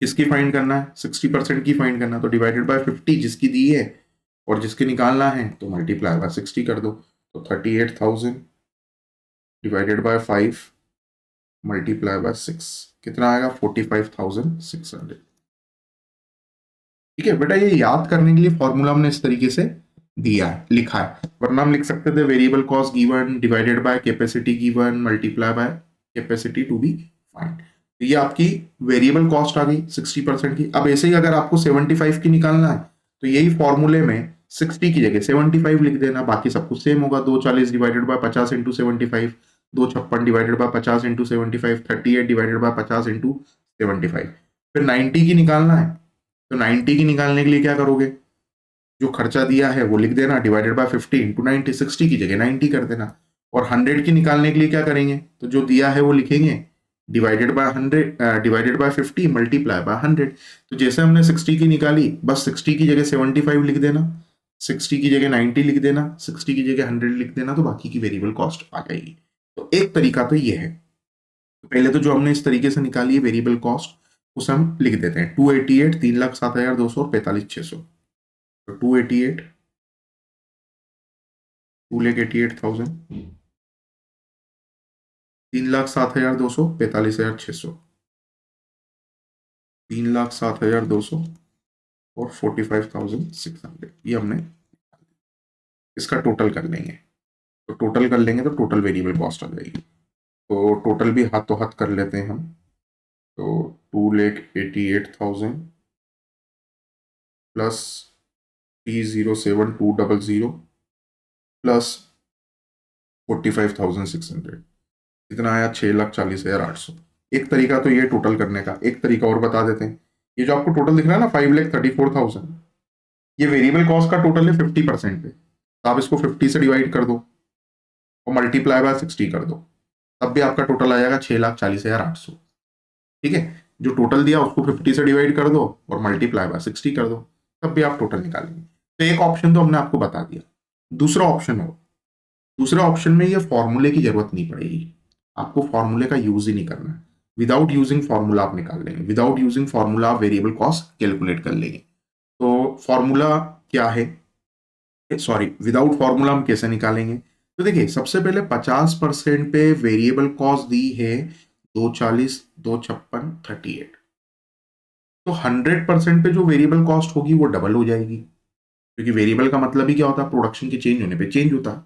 किसकी फाइंड करना है? 60% की फाइंड करना है, तो डिवाइडेड बाय 50 जिसकी दी है और जिसके निकालना है तो मल्टीप्लाई बाय 60 कर दो। तो 38,000 डिवाइडेड बाय 5 मल्टीप्लाई बाय 6 कितना आएगा? 45,600। ठीक है बेटा, ये याद करने के लिए फॉर्मूला हमने इस तरीके से दिया है, लिखा है। वरना हम लिख सकते थे variable cost given divided by capacity given multiply by capacity to be find. तो ये आपकी वेरिएबल कॉस्ट आ गई 60% की। अब ऐसे ही अगर आपको 75 की निकालना है तो यही फॉर्मूले में 60 की जगह 75 लिख देना, बाकी सब कुछ सेम होगा। 240 divided by 50 into 75, 256 divided by 50 into 75, 38 divided by 50 into 75। फिर 90 की निकालना है, तो 90 की निकालने के लिए क्या करोगे? जो खर्चा दिया है वो लिख देना, डिवाइडेड बाय 50 इंटू 90, 60 की जगह 90 कर देना। और 100 की निकालने के लिए क्या करेंगे? तो जो दिया है वो लिखेंगे, divided by 100 divided by 50 multiply by 100। तो जैसे हमने 60 की निकाली, बस 60 की जगह 75 लिख देना, 60 की जगह 90 लिख देना, 60 की जगह 100 लिख देना, तो बाकी की वेरिएबल कॉस्ट आ जाएगी। तो एक तरीका तो ये है। तो पहले तो जो हमने इस तरीके से निकाली है वेरिएबल कॉस्ट, उसे हम लिख देते हैं 288, 3,07,200 और 45,600। तो 288 2,88,000, 3,07,245,600, 3,07,200 और 45,600, ये हमने इसका टोटल कर लेंगे। तो टोटल कर लेंगे तो टोटल वेरिएबल कॉस्ट आ जाएगी। तो टोटल भी हाथों हाथ कर लेते हैं हम। तो 2,88,000 प्लस 3,07,200 प्लस 45,600, कितना आया? 6,40,800। एक तरीका तो ये टोटल करने का, एक तरीका और बता देते हैं। ये जो आपको टोटल दिख रहा है ना 5,34,000, ये वेरिएबल कॉस्ट का टोटल है 50% पे। तो आप इसको 50 से डिवाइड कर दो और मल्टीप्लाई बाय 60 कर दो, तब भी आपका टोटल आ जाएगा 6,40,800। ठीक है, जो टोटल दिया उसको 50 से डिवाइड कर दो और मल्टीप्लाई बाय 60 कर दो, तब भी आप टोटल निकालेंगे। तो एक ऑप्शन तो हमने आपको बता दिया। दूसरा ऑप्शन हो, दूसरे ऑप्शन में ये फॉर्मूले की जरूरत नहीं पड़ेगी, आपको फॉर्मूले का यूज ही नहीं करना है। विदाउट यूजिंग फॉर्मूला आप निकाल लेंगे, विदाउट यूजिंग फॉर्मूला आप वेरिएबल कॉस्ट कैलकुलेट कर लेंगे। तो फॉर्मूला क्या है, सॉरी, विदाउट फॉर्मूला हम कैसे निकालेंगे? तो देखिए, सबसे पहले 50% पे वेरिएबल कॉस्ट दी है 240, 256, 38। तो 100% पे जो वेरिएबल कॉस्ट होगी वो डबल हो जाएगी, क्योंकि वेरिएबल का मतलब ही क्या होता है? प्रोडक्शन के चेंज होने पे चेंज होता है।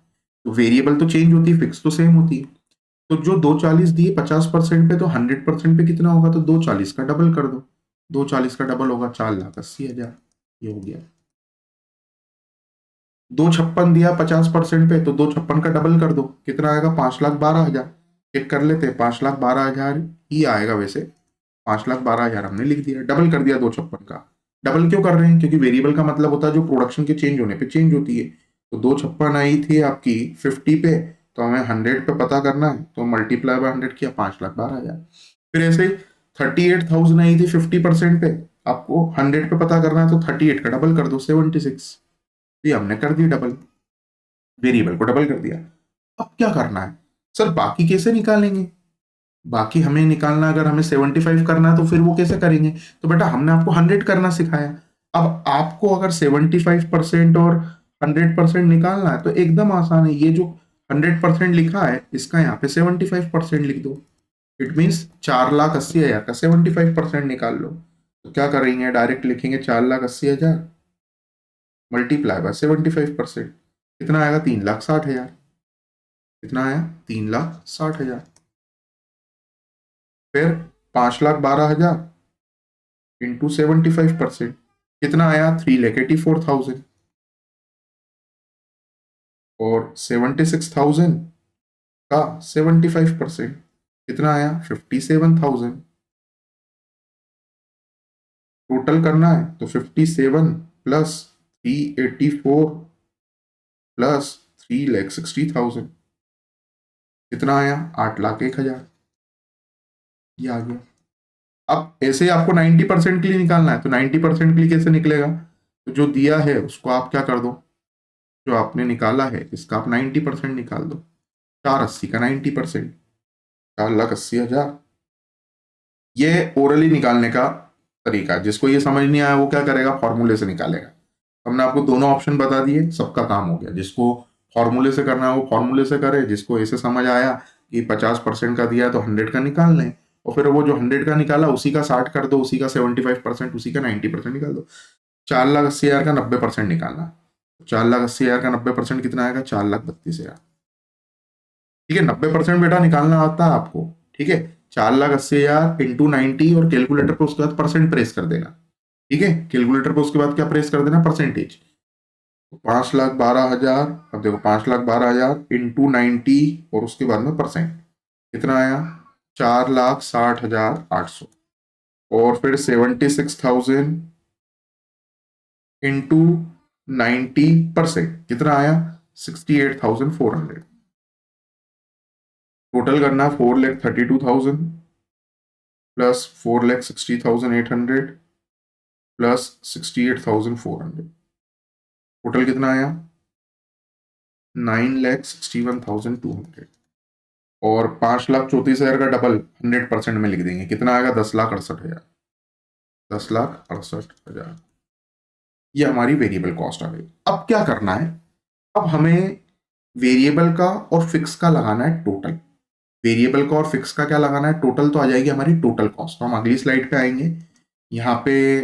तो वेरिएबल तो चेंज होती है, फिक्स तो सेम होती है। तो जो 240 दिए 50% पे, तो 100% पे कितना होगा? तो 240 का डबल कर दो, 240 का डबल होगा 4,80,000, ये हो गया। 256 दिया 50% पे, तो 256 का डबल कर दो, कितना आएगा? 5,12,000। चेक कर लेते हैं, 5,12,000 ही आएगा वैसे। 5,12,000 हमने लिख दिया, डबल कर दिया 256 का। डबल क्यों कर रहे हैं? क्योंकि वेरिएबल का मतलब होता है जो प्रोडक्शन के चेंज होने पे चेंज होती है। तो 256 आई थी आपकी 50 पे, तो हमें 100 पे पता करना है, तो मल्टीप्लाई बाय 100 किया, 5,12,000। फिर ऐसे ही 38,000 आई थी 50% पे, आपको 100 पे पता करना है, तो 38 का डबल कर दो, 76। ये हमने कर दी डबल, वेरिएबल को डबल कर दिया। अब क्या करना है? सर बाकी कैसे निकालेंगे? बाकी हमें निकालना, अगर हमें 75 करना है तो फिर वो कैसे करेंगे? तो बेटा हमने आपको 100 करना सिखाया। अब आपको अगर 75% और 100% निकालना है तो एकदम आसान है। ये जो 100% लिखा है इसका यहाँ पे 75% लिख दो। इट मीन्स 4,80,000 का 75% निकाल लो। तो क्या करेंगे? डायरेक्ट लिखेंगे 4,80,000 मल्टीप्लाई बाय 75%, कितना आएगा? 3,60,000। कितना आया? 3,60,000। फिर 5,12,000 इंटू 75%, कितना आया? 3,84,000। और 76,000 का 75%, कितना आया? 57,000। टोटल करना है तो 57 प्लस 384 प्लस 3,60,000, कितना आया? 8,01,000। ये आ गया। अब ऐसे ही आपको 90% के लिए निकालना है, तो 90% के लिए कैसे निकलेगा? तो जो दिया है उसको आप क्या कर दो, जो आपने निकाला है इसका आप 90% निकाल दो। 480 का 90%, 4,80,000। ये ओरली निकालने का तरीका है। जिसको ये समझ नहीं आया वो क्या करेगा? फॉर्मूले से निकालेगा। हमने आपको दोनों ऑप्शन बता दिए, सबका काम हो गया। जिसको फॉर्मूले से करना है वो फॉर्मूले से करे, जिसको ऐसे समझ आया कि 50% का दिया है तो 100 का निकाल लें, और फिर वो जो 100 का निकाला उसी का 60 कर दो, उसी का 75%, उसी का 90% निकाल दो। 4,80,000 का 90% निकालना, 4,80,000 का 90% कितना आएगा? 4,32,000। ठीक है, 90% बेटा निकालना आता है आपको। ठीक है, 4,80,000 इंटू 90, और कैलकुलेटर पे उसके बाद परसेंट प्रेस कर देना। ठीक है, कैलकुलेटर पे उसके बाद क्या प्रेस कर देना? परसेंटेज। 5,12,000, अब देखो 5,12,000 इंटू 90 और उसके बाद में परसेंट, कितना आया? 4,60,800। और फिर 76,000 इंटू 90%, कितना आया? 68,400। टोटल करना 4,32,000 प्लस 4,60,800 प्लस 68,400, टोटल कितना आया? 9,61,200। और 5,34,000 का डबल 100% में लिख देंगे, कितना आएगा? 10,68,000। 10,68,000, ये हमारी वेरिएबल कॉस्ट आ गई। अब क्या करना है? अब हमें वेरिएबल का और फिक्स का लगाना है टोटल। वेरिएबल का और फिक्स का क्या लगाना है, टोटल तो आ जाएगी हमारी टोटल कॉस्ट। तो हम अगली स्लाइड पे आएंगे। यहाँ पे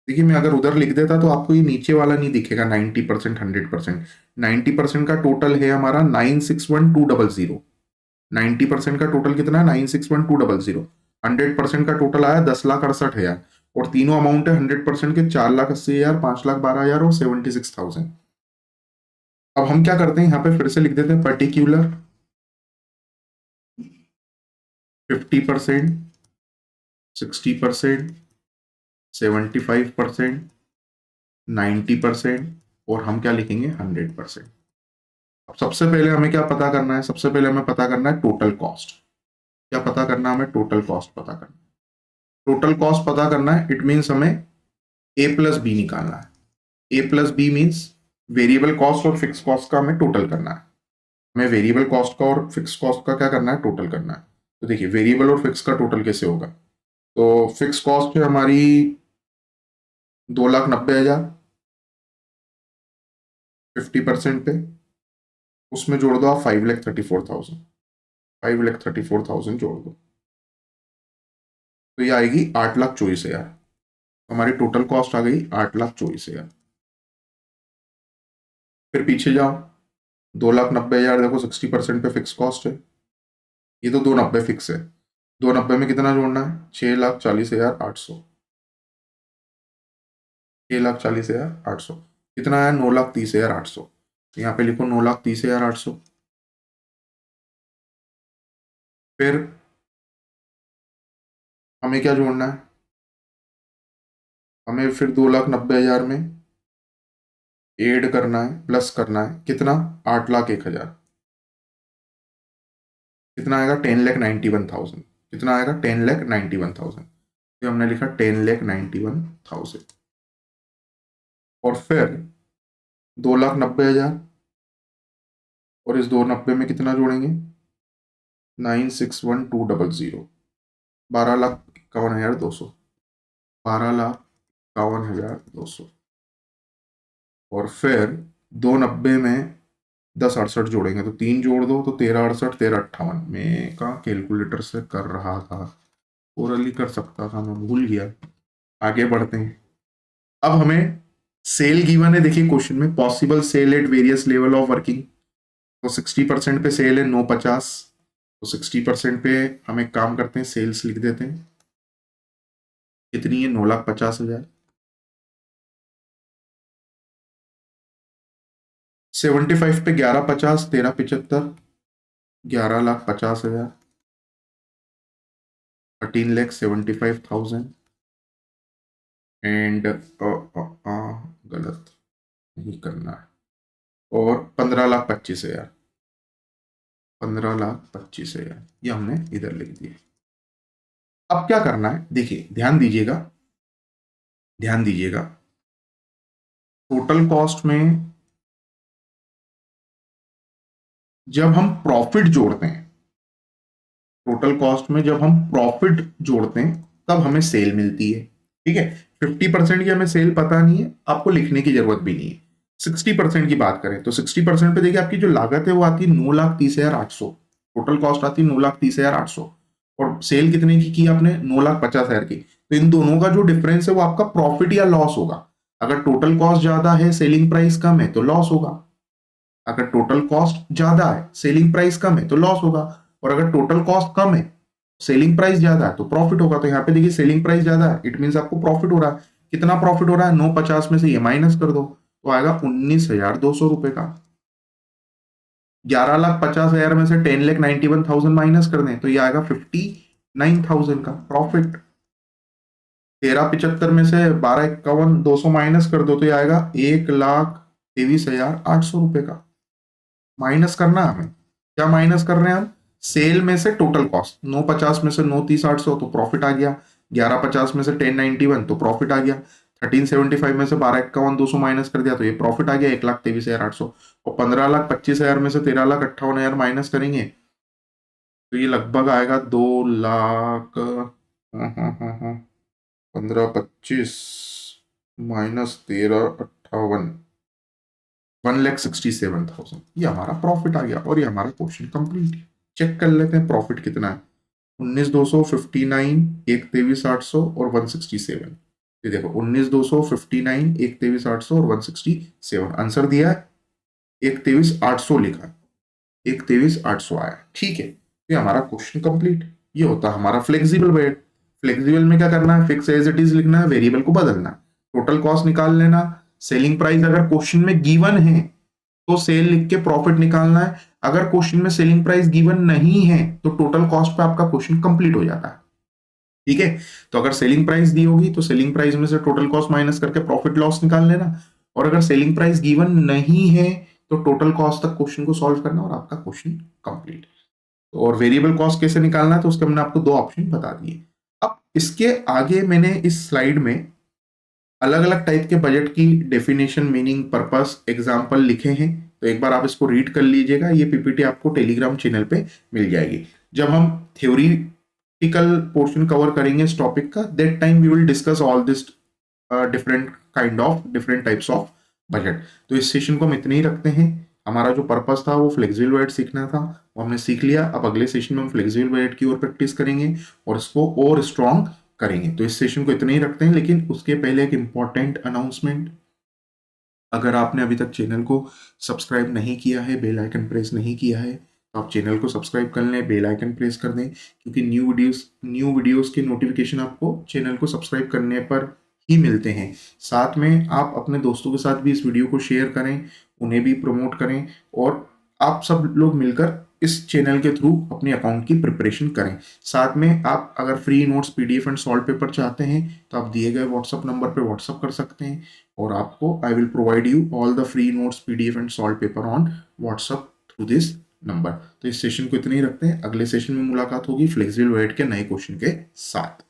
देखिए, मैं अगर उधर लिख देता तो आपको ये नीचे वाला नहीं दिखेगा 90%, 100%। 90% का टोटल है हमारा 961,200। 90% का टोटल कितना है, 961,200। 100% का टोटल आया 10,68,000। और तीनों अमाउंट है 100% के, 4,80,000, 5,12,000 और 76,000। अब हम क्या करते हैं, यहाँ पे फिर से लिख देते हैं पर्टिकुलर 50%, 60%, 75%, 90%, और हम क्या लिखेंगे 100%। अब सबसे पहले हमें क्या पता करना है, सबसे पहले हमें पता करना है टोटल कॉस्ट। क्या पता करना है हमें, टोटल कॉस्ट पता करना है। टोटल कॉस्ट पता करना है, इट मीन्स हमें ए प्लस बी निकालना है। A plus B means variable cost और फिक्स कॉस्ट का हमें टोटल करना है। हमें वेरिएबल कॉस्ट का और फिक्स कॉस्ट का क्या करना है, टोटल करना है। तो देखिए, वेरिएबल और फिक्स का टोटल कैसे होगा। तो फिक्स कॉस्ट है हमारी 2,90,000, 50% पे। उसमें जोड़ दो आप 5,34,000। 5,34,000 जोड़ दो तो ये आएगी 8,24,000। हमारी टोटल कॉस्ट आ गई 8,24,000। फिर पीछे जाओ, 2,90,000 देखो 60% पे फिक्स कॉस्ट है। ये तो 290 फिक्स है। 290 में कितना जोड़ना है, 6,40,800। 6,40,800 कितना है, 9,30,800। यहाँ पे लिखो 9,30,800। फिर हमें क्या जोड़ना है, हमें फिर 2,90,000 में ऐड करना है, प्लस करना है कितना, 8,01,000। कितना आएगा, 10,91,000। कितना आएगा, 10,91,000। ये हमने लिखा 10,91,000। और फिर 2,90,000 और इस 290 में कितना जोड़ेंगे, 961,200। 12,51,200। 12,51,200। और फिर 290 में 10,68 जोड़ेंगे, तो 3 जोड़ दो तो 13,68, 13,58। मैं कहाँ कैलकुलेटर से कर रहा था, ओरली कर सकता था, मैं भूल गया। आगे बढ़ते हैं। अब हमें सेल गिवन है, देखिए क्वेश्चन में, possible sale at various level of working. तो 60% पे सेल है 950। तो 60% पे हम एक काम करते हैं, सेल्स लिख देते हैं। कितनी है, 9,50,000। 75 पे 11,50, 13,75, 11,50,000, 13,75,000। एंड गलत नहीं करना है। और 15,25,000। 15,25,000 ये हमने इधर लिख दिया। अब क्या करना है, देखिए ध्यान दीजिएगा, ध्यान दीजिएगा। टोटल कॉस्ट में जब हम प्रॉफिट जोड़ते हैं, टोटल कॉस्ट में जब हम प्रॉफिट जोड़ते हैं तब हमें सेल मिलती है। ठीक है, 50% की हमें सेल पता नहीं है, आपको लिखने की जरूरत भी नहीं है। 60% की बात करें तो 60% पे देखिए आपकी जो लागत है वो आती है 9,30,800। टोटल कॉस्ट आती है 9,30,800। और सेल कितने की आपने, 9,50,000 की। तो इन दोनों का जो डिफरेंस है वो आपका प्रॉफिट या लॉस होगा। अगर टोटल कॉस्ट ज्यादा है, सेलिंग प्राइस कम है, तो लॉस होगा। अगर टोटल कॉस्ट ज्यादा है, सेलिंग प्राइस कम है, तो लॉस होगा। और अगर टोटल कॉस्ट कम है, सेलिंग प्राइस ज्यादा है, तो प्रॉफिट होगा। तो यहाँ पे देखिए सेलिंग प्राइस ज्यादा है, इट मीन आपको प्रॉफिट हो रहा है। कितना प्रॉफिट हो रहा है, 950 में से ये माइनस कर दो तो आएगा 19,200 रुपए का। 11,50,000 में से 10,91,000 माइनस कर दें तो ये आएगा 59,000 का प्रॉफिट। 13,75 में से 12,51,200 माइनस कर दो तो ये आएगा 1,23,800 रुपए का। माइनस करना है हमें, क्या माइनस कर रहे हैं हम, सेल में से टोटल कॉस्ट। 950 में से 9,30,800 तो प्रॉफिट आ गया। 1150 में से 1091 तो प्रॉफिट आ गया। 1375 में से 12,51,200 माइनस कर दिया तो ये प्रॉफिट आ गया 1,23,800। और 15,25,000 में से 13,58,000 माइनस करेंगे तो ये लगभग आएगा 2 लाख। 15,25 माइनस 13,58 1,67,000 ये हमारा प्रॉफिट आ गया और ये हमारा क्वेश्चन कंप्लीट। चेक कर लेते हैं प्रॉफिट कितना है। 19,259, 1,23,800 और 167। ये देखो 19,259, 1,23,800 और 167 आंसर दिया है, 1,23,800 लिखा है, 1,23,800 आया। ठीक है, ये हमारा क्वेश्चन कंप्लीट। ये होता है हमारा फ्लेक्सिबल बजट। फ्लेक्सिबल में क्या करना है, फिक्स एज इट इज लिखना है, वेरिएबल को बदलना है, टोटल कॉस्ट निकाल लेना, सेलिंग प्राइस अगर क्वेश्चन में गिवन है तो सेल लिख के प्रॉफिट निकालना है, अगर क्वेश्चन में सेलिंग प्राइस गिवन नहीं है तो टोटल कॉस्ट पे आपका क्वेश्चन कंप्लीट हो जाता है। ठीक है, तो अगर सेलिंग प्राइस दी होगी तो सेलिंग प्राइस में से टोटल कॉस्ट माइनस करके प्रॉफिट लॉस निकाल लेना, और अगर सेलिंग प्राइस गिवन नहीं है तो टोटल कॉस्ट तक क्वेश्चन को सॉल्व करना और आपका क्वेश्चन कंप्लीट। और वेरिएबल कॉस्ट कैसे निकालना है तो उसके हमने आपको दो ऑप्शन बता दिए। अब इसके आगे मैंने इस स्लाइड में अलग अलग टाइप के बजट की डेफिनेशन, मीनिंग, पर्पस, एग्जाम्पल लिखे हैं, तो एक बार आप इसको रीड कर लीजिएगा। ये पीपीटी आपको टेलीग्राम चैनल पे मिल जाएगी। जब हम थ्योरिटिकल पोर्शन कवर करेंगे इस टॉपिक का, that time we will discuss all this different types of budget. तो इस सेशन को हम इतने ही रखते हैं। हमारा जो पर्पस था वो फ्लेक्सिबल बजट सीखना था, वो हमने सीख लिया। अब अगले सेशन में हम फ्लेक्सिबल बजट की ओर प्रैक्टिस करेंगे और इसको और स्ट्रॉन्ग करेंगे। तो इस सेशन को इतने ही रखते हैं, लेकिन उसके पहले एक इंपॉर्टेंट अनाउंसमेंट। अगर आपने अभी तक चैनल को सब्सक्राइब नहीं किया है, बेल आइकन प्रेस नहीं किया है, तो आप चैनल को सब्सक्राइब कर लें, बेल आइकन प्रेस कर दें, क्योंकि न्यू वीडियोस के नोटिफिकेशन आपको चैनल को सब्सक्राइब करने पर ही मिलते हैं। साथ में आप अपने दोस्तों के साथ भी इस वीडियो को शेयर करें, उन्हें भी प्रमोट करें, और आप सब लोग मिलकर इस चैनल के थ्रू अपने अकाउंट की प्रिपरेशन करें। साथ में आप अगर free notes, PDF and solve paper चाहते हैं तो आप दिए गए व्हाट्सअप नंबर पर व्हाट्सअप कर सकते हैं, और आपको I will provide you all the free notes, PDF and solve paper on WhatsApp through this number. तो इस सेशन को इतने ही रखते हैं, अगले सेशन में मुलाकात होगी फ्लेक्सिबल बजट के नए क्वेश्चन के साथ।